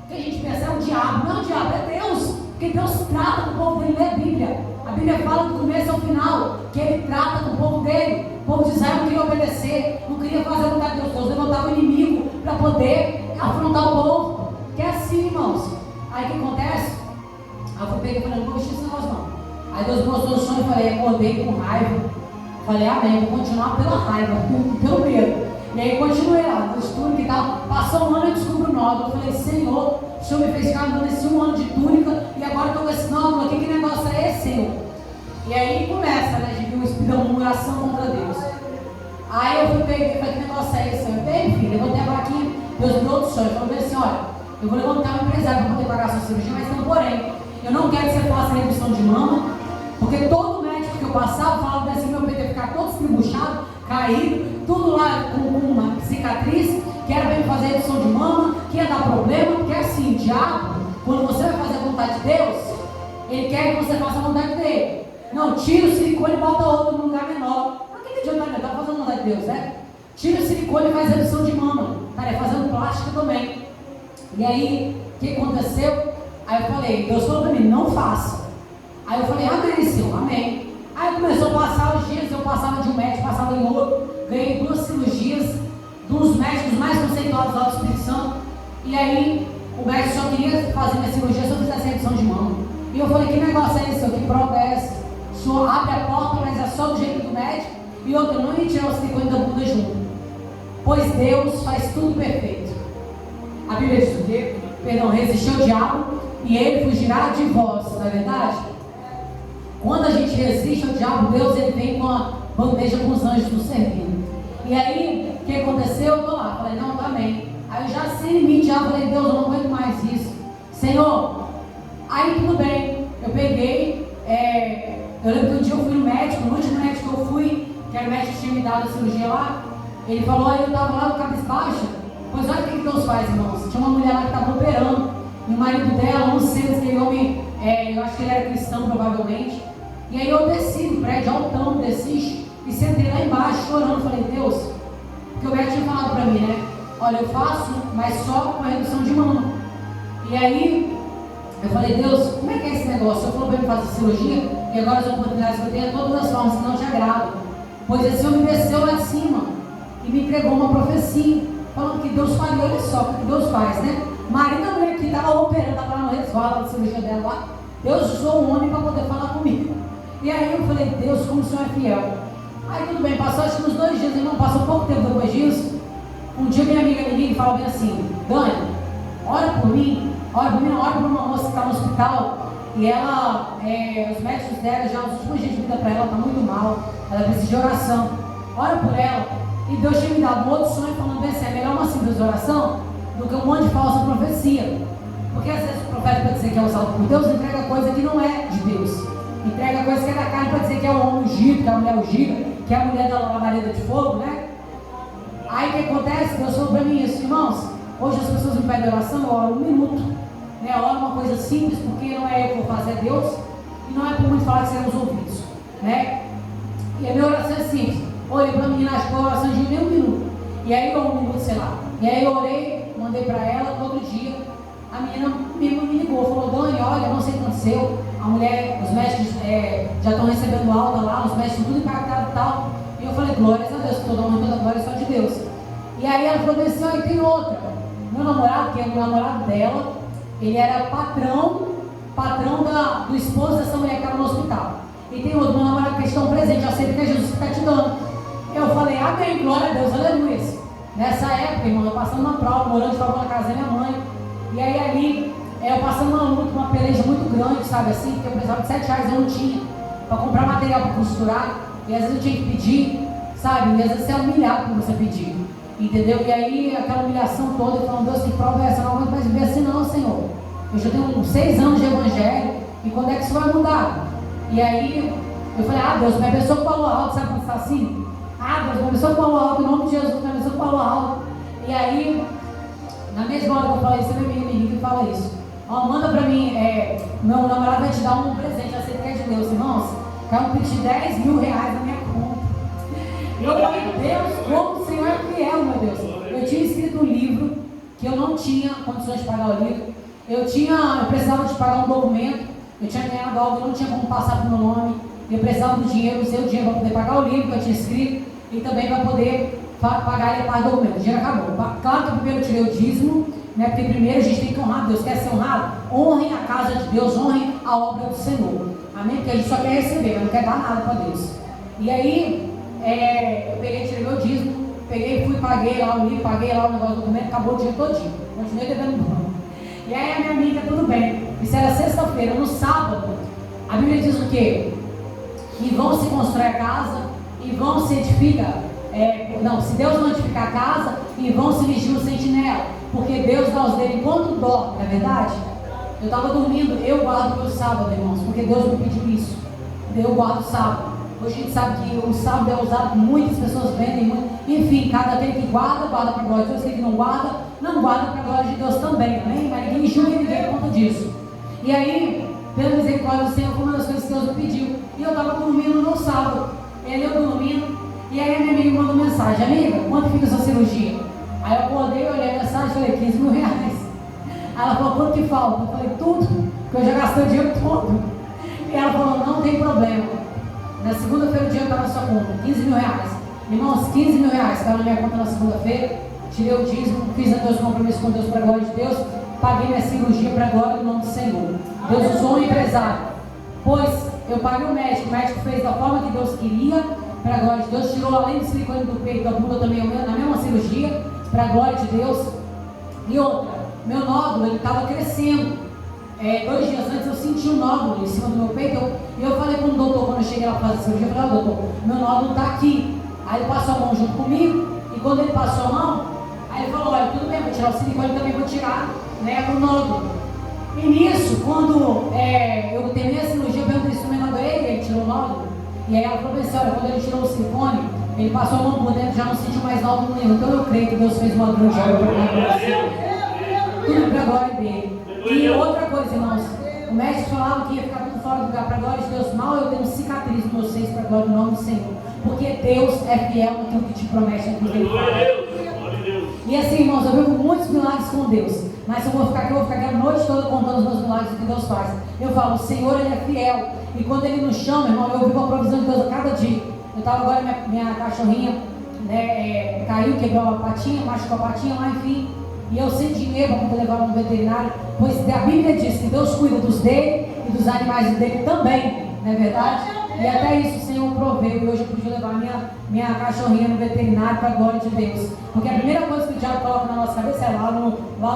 B: Que a gente pensa, é o diabo. Não, o diabo é Deus, porque Deus trata com o povo dele, lê a Bíblia. A Bíblia fala do começo ao final, que ele trata com o povo dele. O povo de Israel não queria obedecer, não queria fazer a vontade de Deus. Deus levantava o inimigo para poder afrontar o povo. Que é assim, irmãos. Aí o que acontece? Aí eu fui pegar e falei, não vou vestir esse negócio não. Aí Deus mostrou o sonho e falei, acordei com raiva. Falei, amém, vou continuar pela raiva, pelo medo. E aí continuei lá, no estudo e tal. Passou um ano e eu descubro o nódulo. Eu falei, Senhor, o Senhor me fez ficar andando esse um ano de túnica e agora estou com esse nódulo aqui, que negócio é esse, Senhor? E aí começa, né, a gente viu um espírito de murmuração contra Deus. Aí eu fui peguei e falei, que negócio é esse, Senhor? Bem, filho, eu levantei a vaquinha, Deus me deu outro sonho. Falou assim, olha, eu vou levantar um empresário para poder pagar a sua cirurgia, mas não, porém, eu não quero que você faça redução de mama, porque todo médico que eu passava falava assim, meu peito ia ficar todo estribuchado, caído, tudo lá com uma cicatriz, que era bem fazer redução de mama, que ia dar problema, porque assim, o diabo, quando você vai fazer a vontade de Deus, ele quer que você faça a vontade dele. Não, tira o silicone e bota outro num lugar menor. Mas quem que adianta, tá fazendo a vontade de Deus, né? Tira o silicone e faz redução de mama, tá fazendo plástica também. E aí, o que aconteceu? Aí eu falei, Deus falou pra mim, não faça. Aí eu falei, amém, Senhor, amém. Aí começou a passar os dias, eu passava de um médico, passava em outro, ganhei 2 cirurgias, dos médicos mais conceituados lá do Espírito Santo. E aí, o médico só queria fazer minha cirurgia se eu fizesse redução de mama. E eu falei, que negócio é esse, Senhor? Que prova é essa? O Senhor abre a porta, mas é só do jeito do médico, e outro, não ia tirar o silicone da bunda junto. Pois Deus faz tudo perfeito. A Bíblia diz o quê? Perdão, resistiu ao diabo, e ele fugirá de vós, não é verdade? Quando a gente resiste ao diabo, Deus ele vem com a bandeja com os anjos nos servindo. E aí, o que aconteceu? Eu estou lá, falei, não, amém. Aí eu já sem limite, já falei, Deus, eu não aguento mais isso. Senhor, aí tudo bem. Eu peguei, eu lembro que um dia eu fui no médico, no último médico que eu fui, que era o médico que tinha me dado a cirurgia lá, ele falou, aí eu estava lá no cabisbaixa, pois olha o que Deus faz, irmãos. Tinha uma mulher lá que estava operando, e o marido dela, não sei se aquele homem, eu acho que ele era cristão provavelmente, e aí eu desci do prédio, altão, desci e sentei lá embaixo, chorando, falei, Deus, porque o médico tinha falado para mim, né, olha, eu faço, mas só com a redução de mama. E aí, eu falei, Deus, como é que é esse negócio? Eu falou para mim fazer cirurgia, e agora as oportunidades que eu tenho, todas as formas que não te agradam. Pois esse homem desceu lá de cima e me entregou uma profecia, falando que Deus faria, olha só o que Deus faz, né? Marina, a mulher que estava operando, estava lá no resguardo da cirurgia dela lá, Deus usou um homem para poder falar comigo. E aí eu falei, Deus, como o Senhor é fiel. Aí tudo bem, passou acho que uns 2 dias, irmão, passou pouco tempo depois disso. Um dia minha amiga me liga e fala bem assim, Dani, ora por mim, ora por uma moça que está no hospital. E ela, os médicos dela, já os últimos dias de vida para ela, está muito mal, ela precisa de oração. Ora por ela. E Deus tinha me dado um outro sonho falando bem assim, é melhor uma simples oração do que um monte de falsa profecia. Porque às vezes o profeta para dizer que é usado por Deus, entrega coisa que não é de Deus. Entrega coisa que é da carne para dizer que é o homem ungido, que é a mulher ungida, que é a mulher da labareda de fogo, né? Aí o que acontece? Deus falou para mim isso, irmãos, hoje as pessoas me pedem oração, eu oro 1 minuto. Né? Eu oro uma coisa simples, porque não é eu que vou fazer, é Deus. E não é por muito falar que seremos ouvidos. Né? E a minha oração é simples. Olhei para a menina, acho que a oração de nem 1 minuto. E aí eu 1 minuto, sei lá. E aí eu orei, mandei para ela, no outro dia, a menina me ligou, falou, Dani, olha, não sei o que aconteceu. A mulher, os médicos já estão recebendo alta lá, os médicos tudo impactados e tal. E eu falei, glórias a Deus, toda honra e toda glória só de Deus. E aí ela falou assim, ó, e tem outra. Meu namorado, que é o namorado dela, ele era patrão do esposo dessa mulher que estava no hospital. E tem outro, meu namorado, que estão presente, já sei que é Jesus que está te dando. Eu falei, amém, glória a Deus, aleluia. Nessa época, irmão, eu passando uma prova, morando de favor na casa da minha mãe. E aí ali, eu passando uma luta, uma peleja muito grande, sabe assim, porque eu precisava de R$7, eu não tinha, para comprar material para costurar. E às vezes eu tinha que pedir, sabe? E às vezes você é humilhado por você pedir, entendeu? E aí aquela humilhação toda, eu falando, Deus, que prova é essa? Não aguento mais viver assim não, Senhor. Eu já tenho 6 anos de evangelho, e quando é que isso vai mudar? E aí eu falei, Deus, me abençoa com o Paulo Alto, sabe quando você está assim? Deus, me abençoa com o Paulo Alto, em nome de Jesus, me abençoa com o Paulo Alto. E aí, na mesma hora que eu falei isso, você me liga e fala isso. Manda pra mim, meu namorado vai te dar um presente, já sei que é de Deus, irmãos. Caiu um pedido de R$10 mil na minha conta. E eu falei, Deus, como o Senhor é fiel, meu Deus. Eu tinha escrito um livro, que eu não tinha condições de pagar o livro. Eu precisava de pagar um documento. Eu tinha ganhado algo, eu não tinha como passar pro meu nome. Eu precisava do dinheiro, usei o dinheiro para poder pagar o livro que eu tinha escrito. E também para poder pagar e pagar o documento. O dinheiro acabou. Claro que eu primeiro tirei o dízimo, né? Porque primeiro a gente tem que honrar Deus. Quer ser honrado? Honrem a casa de Deus, honrem a obra do Senhor. Amém? Porque a gente só quer receber, mas não quer dar nada para Deus. E aí, eu tirei meu dízimo, fui, paguei lá o livro, paguei lá o negócio do documento, acabou o dinheiro todinho. Continuei devendo banco. E aí a minha amiga, tudo bem. Isso era sexta-feira, no sábado, a Bíblia diz o quê? Que vão se constrói a casa e vão se edificar. Se Deus não edificar a casa, e vão se vigir o sentinela. Porque Deus dá aos dele enquanto dorme, não é verdade? Eu estava dormindo, eu guardo meu sábado, irmãos, porque Deus me pediu isso. Eu guardo o sábado. Hoje a gente sabe que o sábado é usado, muitas pessoas vendem muito. Enfim, cada que guarda para a glória de Deus. Aquele que não guarda para a glória de Deus também, amém? Mas ninguém julga ninguém por conta disso. E aí, pela misericórdia do Senhor, foi uma das coisas que Deus me pediu. E eu estava dormindo no sábado. Eu dormindo. E aí a minha amiga mandou mensagem, amiga, quanto fica a sua cirurgia? Aí eu acordei, olhei a mensagem e falei, R$15 mil. Aí ela falou, quanto que falta? Eu falei, tudo, porque eu já gastei o dinheiro todo. E ela falou, não tem problema. Na segunda-feira o dinheiro estava na sua conta, R$15 mil. Irmãos, R$15 mil estava na minha conta na segunda-feira, tirei o dízimo, fiz a Deus compromisso com Deus para a glória de Deus, paguei minha cirurgia para a glória do nome do Senhor. Deus usou um empresário, pois eu paguei o médico fez da forma que Deus queria, para a glória de Deus, tirou além do silicone do peito, da bunda também, na mesma cirurgia, para a glória de Deus. E outra, meu nódulo, ele estava crescendo. 2 dias antes eu senti um nódulo em cima do meu peito, e eu falei com o doutor, quando eu cheguei lá para fazer a cirurgia, eu falei, doutor, meu nódulo está aqui. Aí ele passou a mão junto comigo, e quando ele passou a mão, aí ele falou, olha, tudo bem, vou tirar o silicone, também vou tirar, o nódulo. E nisso, quando eu terminei a cirurgia, eu perguntei se o menor ele tirou o nódulo. E aí ela falou assim, olha, quando ele tirou o silicone, ele passou a mão por dentro, já não sentiu mais algo nenhum. Então eu creio que Deus fez uma grande obra para mim. Tudo para a glória dele. E outra coisa, irmãos, o médico falava que ia ficar tudo fora do lugar para a glória de Deus. Mal eu tenho cicatriz em vocês para a glória do nome do Senhor. Porque Deus é fiel naquilo que te promete, naquilo que ele fala. E assim, irmãos, eu vivo muitos milagres com Deus. Mas eu vou ficar aqui a noite toda contando os meus milagres que Deus faz. Eu falo, o Senhor, Ele é fiel. E quando Ele nos chama, irmão, eu vivo a provisão de Deus a cada dia. Eu estava agora, minha cachorrinha, né, caiu, quebrou a patinha, machucou a patinha lá, enfim. E eu sem dinheiro para poder levar ela no veterinário. Pois a Bíblia diz que Deus cuida dos dele e dos animais dele também. Não é verdade? E até isso o Senhor proveu. E hoje eu pude levar minha cachorrinha no veterinário para a glória de Deus. Porque a primeira coisa que o diabo coloca na nossa cabeça é lá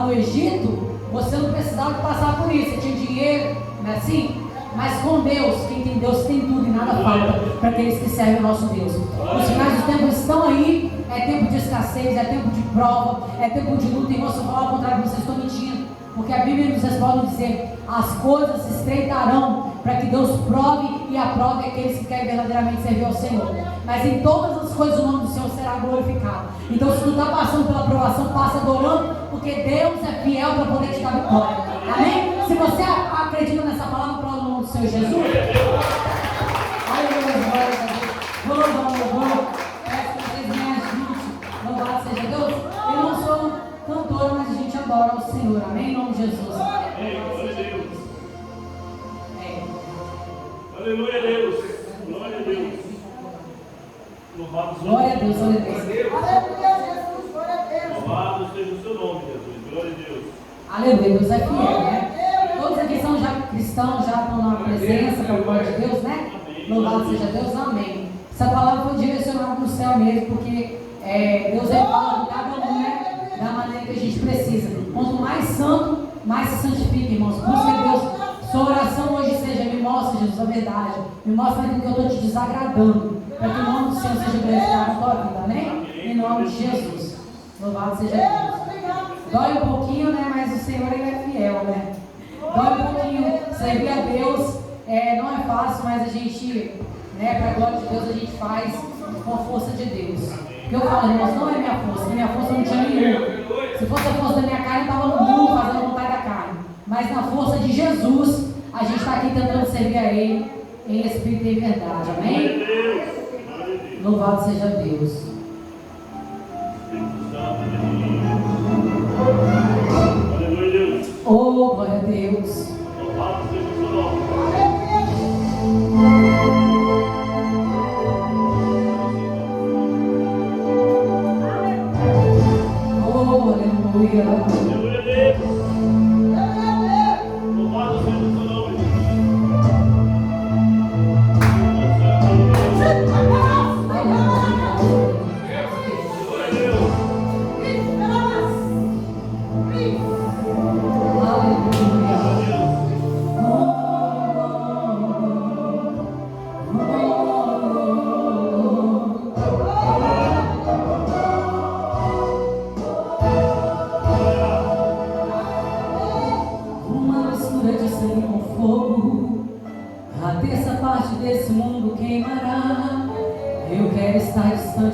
B: no Egito, você não precisava de passar por isso. Você tinha dinheiro, não é assim? Mas com Deus, quem tem Deus tem tudo e nada falta para aqueles que servem o nosso Deus. Os finais dos tempos estão aí. É tempo de escassez, é tempo de prova, é tempo de luta. E se eu falar ao contrário, vocês estão mentindo. Porque a Bíblia nos responde dizer: as coisas se estreitarão para que Deus prove e aprove aqueles que querem verdadeiramente servir ao Senhor. Mas em todas as coisas o nome do Senhor será glorificado. Então, se tu está passando pela provação, passa adorando, porque Deus é fiel para poder te dar vitória. Amém? Se você acredita nessa palavra, prova no nome do Senhor Jesus. Aleluia. Vamos. Peço que vocês me ajudem. Louvado seja Deus. Eu não sou cantora, mas a gente adora o Senhor. Amém? Em nome de Jesus.
C: Aleluia a Deus. Glória a Deus. Louvado seja
B: Glória a Deus, glória a Deus.
A: Aleluia, Jesus, glória a Deus.
C: Louvado seja o seu nome, Jesus. Glória a Deus.
B: Aleluia, Deus é fiel, né? Todos aqui são já cristãos, já estão na presença, com a glória de Deus, né? Louvado seja Deus, amém. Essa palavra foi direcionada no céu mesmo, porque Deus é fala de cada um, né? Da maneira que a gente precisa. Quanto mais santo, mais se santifica, irmãos. Busca Deus. Sua oração hoje seja: me mostra, Jesus, a verdade. Me mostra aquilo que eu estou te desagradando. Para que o nome do Senhor seja glorificado na tua vida, amém? Em nome de Jesus. Louvado seja Deus. Dói um pouquinho, né? Mas o Senhor, Ele é fiel, né? Dói um pouquinho. Servir a Deus não é fácil, mas a gente, né, para a glória de Deus, a gente faz com a força de Deus. Eu falo, irmãos, não é minha força não tinha nenhuma. Se fosse a força da minha carne, eu estava no mundo fazendo a vontade da carne. Mas na força de Jesus, a gente está aqui tentando servir a Ele em espírito e em verdade, amém? Louvado seja Deus.
C: Aleluia, Deus.
B: Oh, glória a Deus.
C: Louvado seja o seu nome.
B: Oh, aleluia.
C: Aleluia a Deus. Louvado seja o seu nome,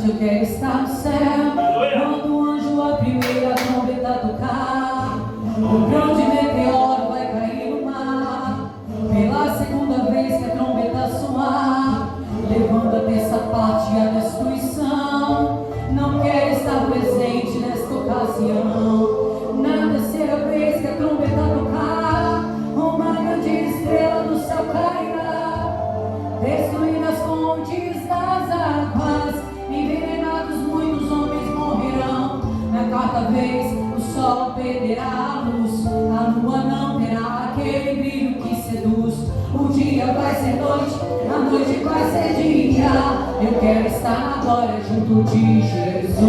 B: eu quero estar no céu. Quando o anjo a primeira trombeta tocar, um grande meteoro vai cair no mar. Pela segunda vez que a trombeta soar, levando a terça parte e a destruição. Não quero estar presente nesta ocasião. Na terceira vez que a trombeta tocar, uma grande estrela do céu cairá, destruindo as fontes das águas. Envenenados muitos homens morrerão. Na quarta vez o sol perderá a luz, a lua não terá aquele brilho que seduz. O dia vai ser noite, a noite vai ser dia. Eu quero estar na glória junto de Jesus.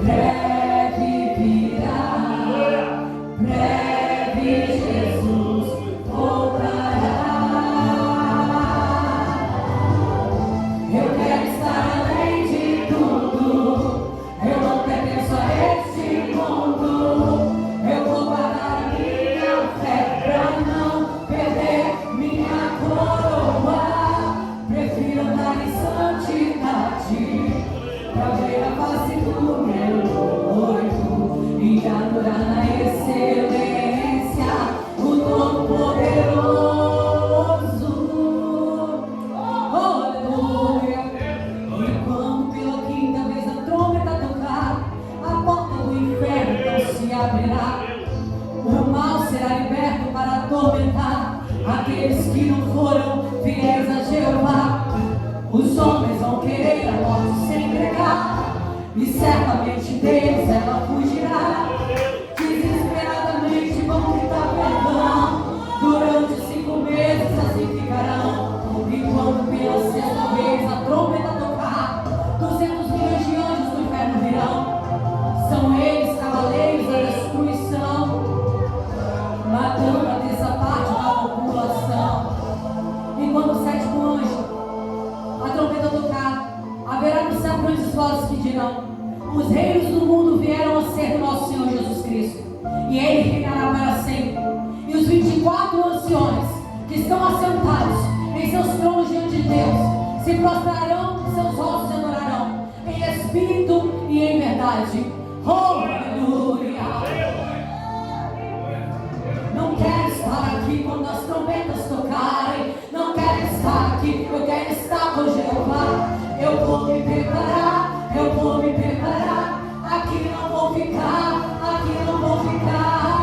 B: Breve virá, breve Jesus voltará. Eu quero estar além de tudo. Eu não pertenço a esse mundo. Eu vou guardar a minha fé pra não perder minha cor. e certamente deles ela fugirá. Desesperadamente vão gritar perdão, durante 5 meses assim ficarão. E quando pela 6ª vez a trombeta tocar, 200 milhões de anjos do inferno virão. São eles cavaleiros da destruição, matando a 3ª parte da população. E quando o 7º anjo a trombeta tocar, haverá no céu grandes vozes que dirão: os reinos do mundo vieram a ser do nosso Senhor Jesus Cristo, e Ele reinará para sempre. E os 24 anciões que estão assentados em seus tronos diante de Deus se prostrarão em seus rostos e adorarão em espírito e em verdade. Oh, aleluia! Não quero estar aqui quando as trombetas tocarem. Não quero estar aqui, eu quero estar com Jeová. Eu vou me preparar, eu vou me preparar. Aqui não vou ficar, aqui não vou ficar.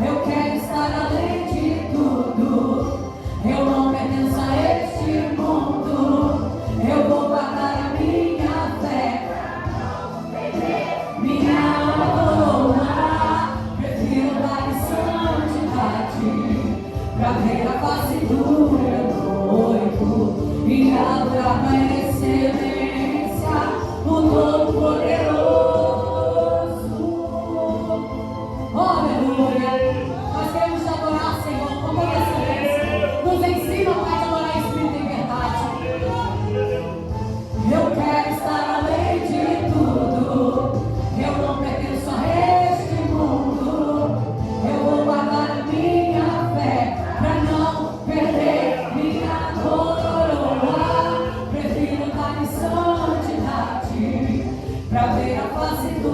B: Eu quero estar além de tudo. Eu não pertenço a este mundo. Eu vou guardar a minha fé, minha coroa. Prefiro dar em santidade pra ver a face do meu noivo e adorar na excelência o Todo-Poderoso. Oh, aleluia! Nós queremos te adorar, Senhor, com toda excelência. Nos ensina, Pai, a adorar em espírito e em verdade. Eu quero estar além de tudo. Eu não pertenço a este mundo. Eu vou guardar a minha fé pra não perder minha coroa. Prefiro estar em santidade pra ver a face do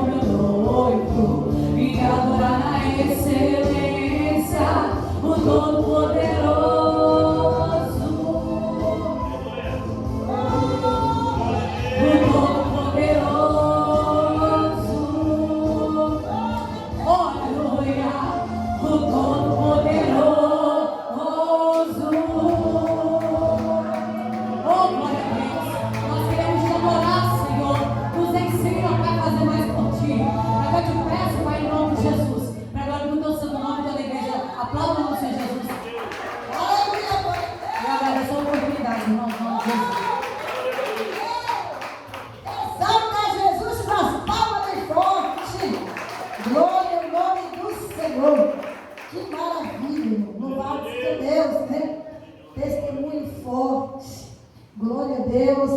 B: meu noivo e adorar na excelência o Todo-Poderoso.
A: Que maravilha, louvado seja Deus, né? Testemunho forte. Glória a Deus.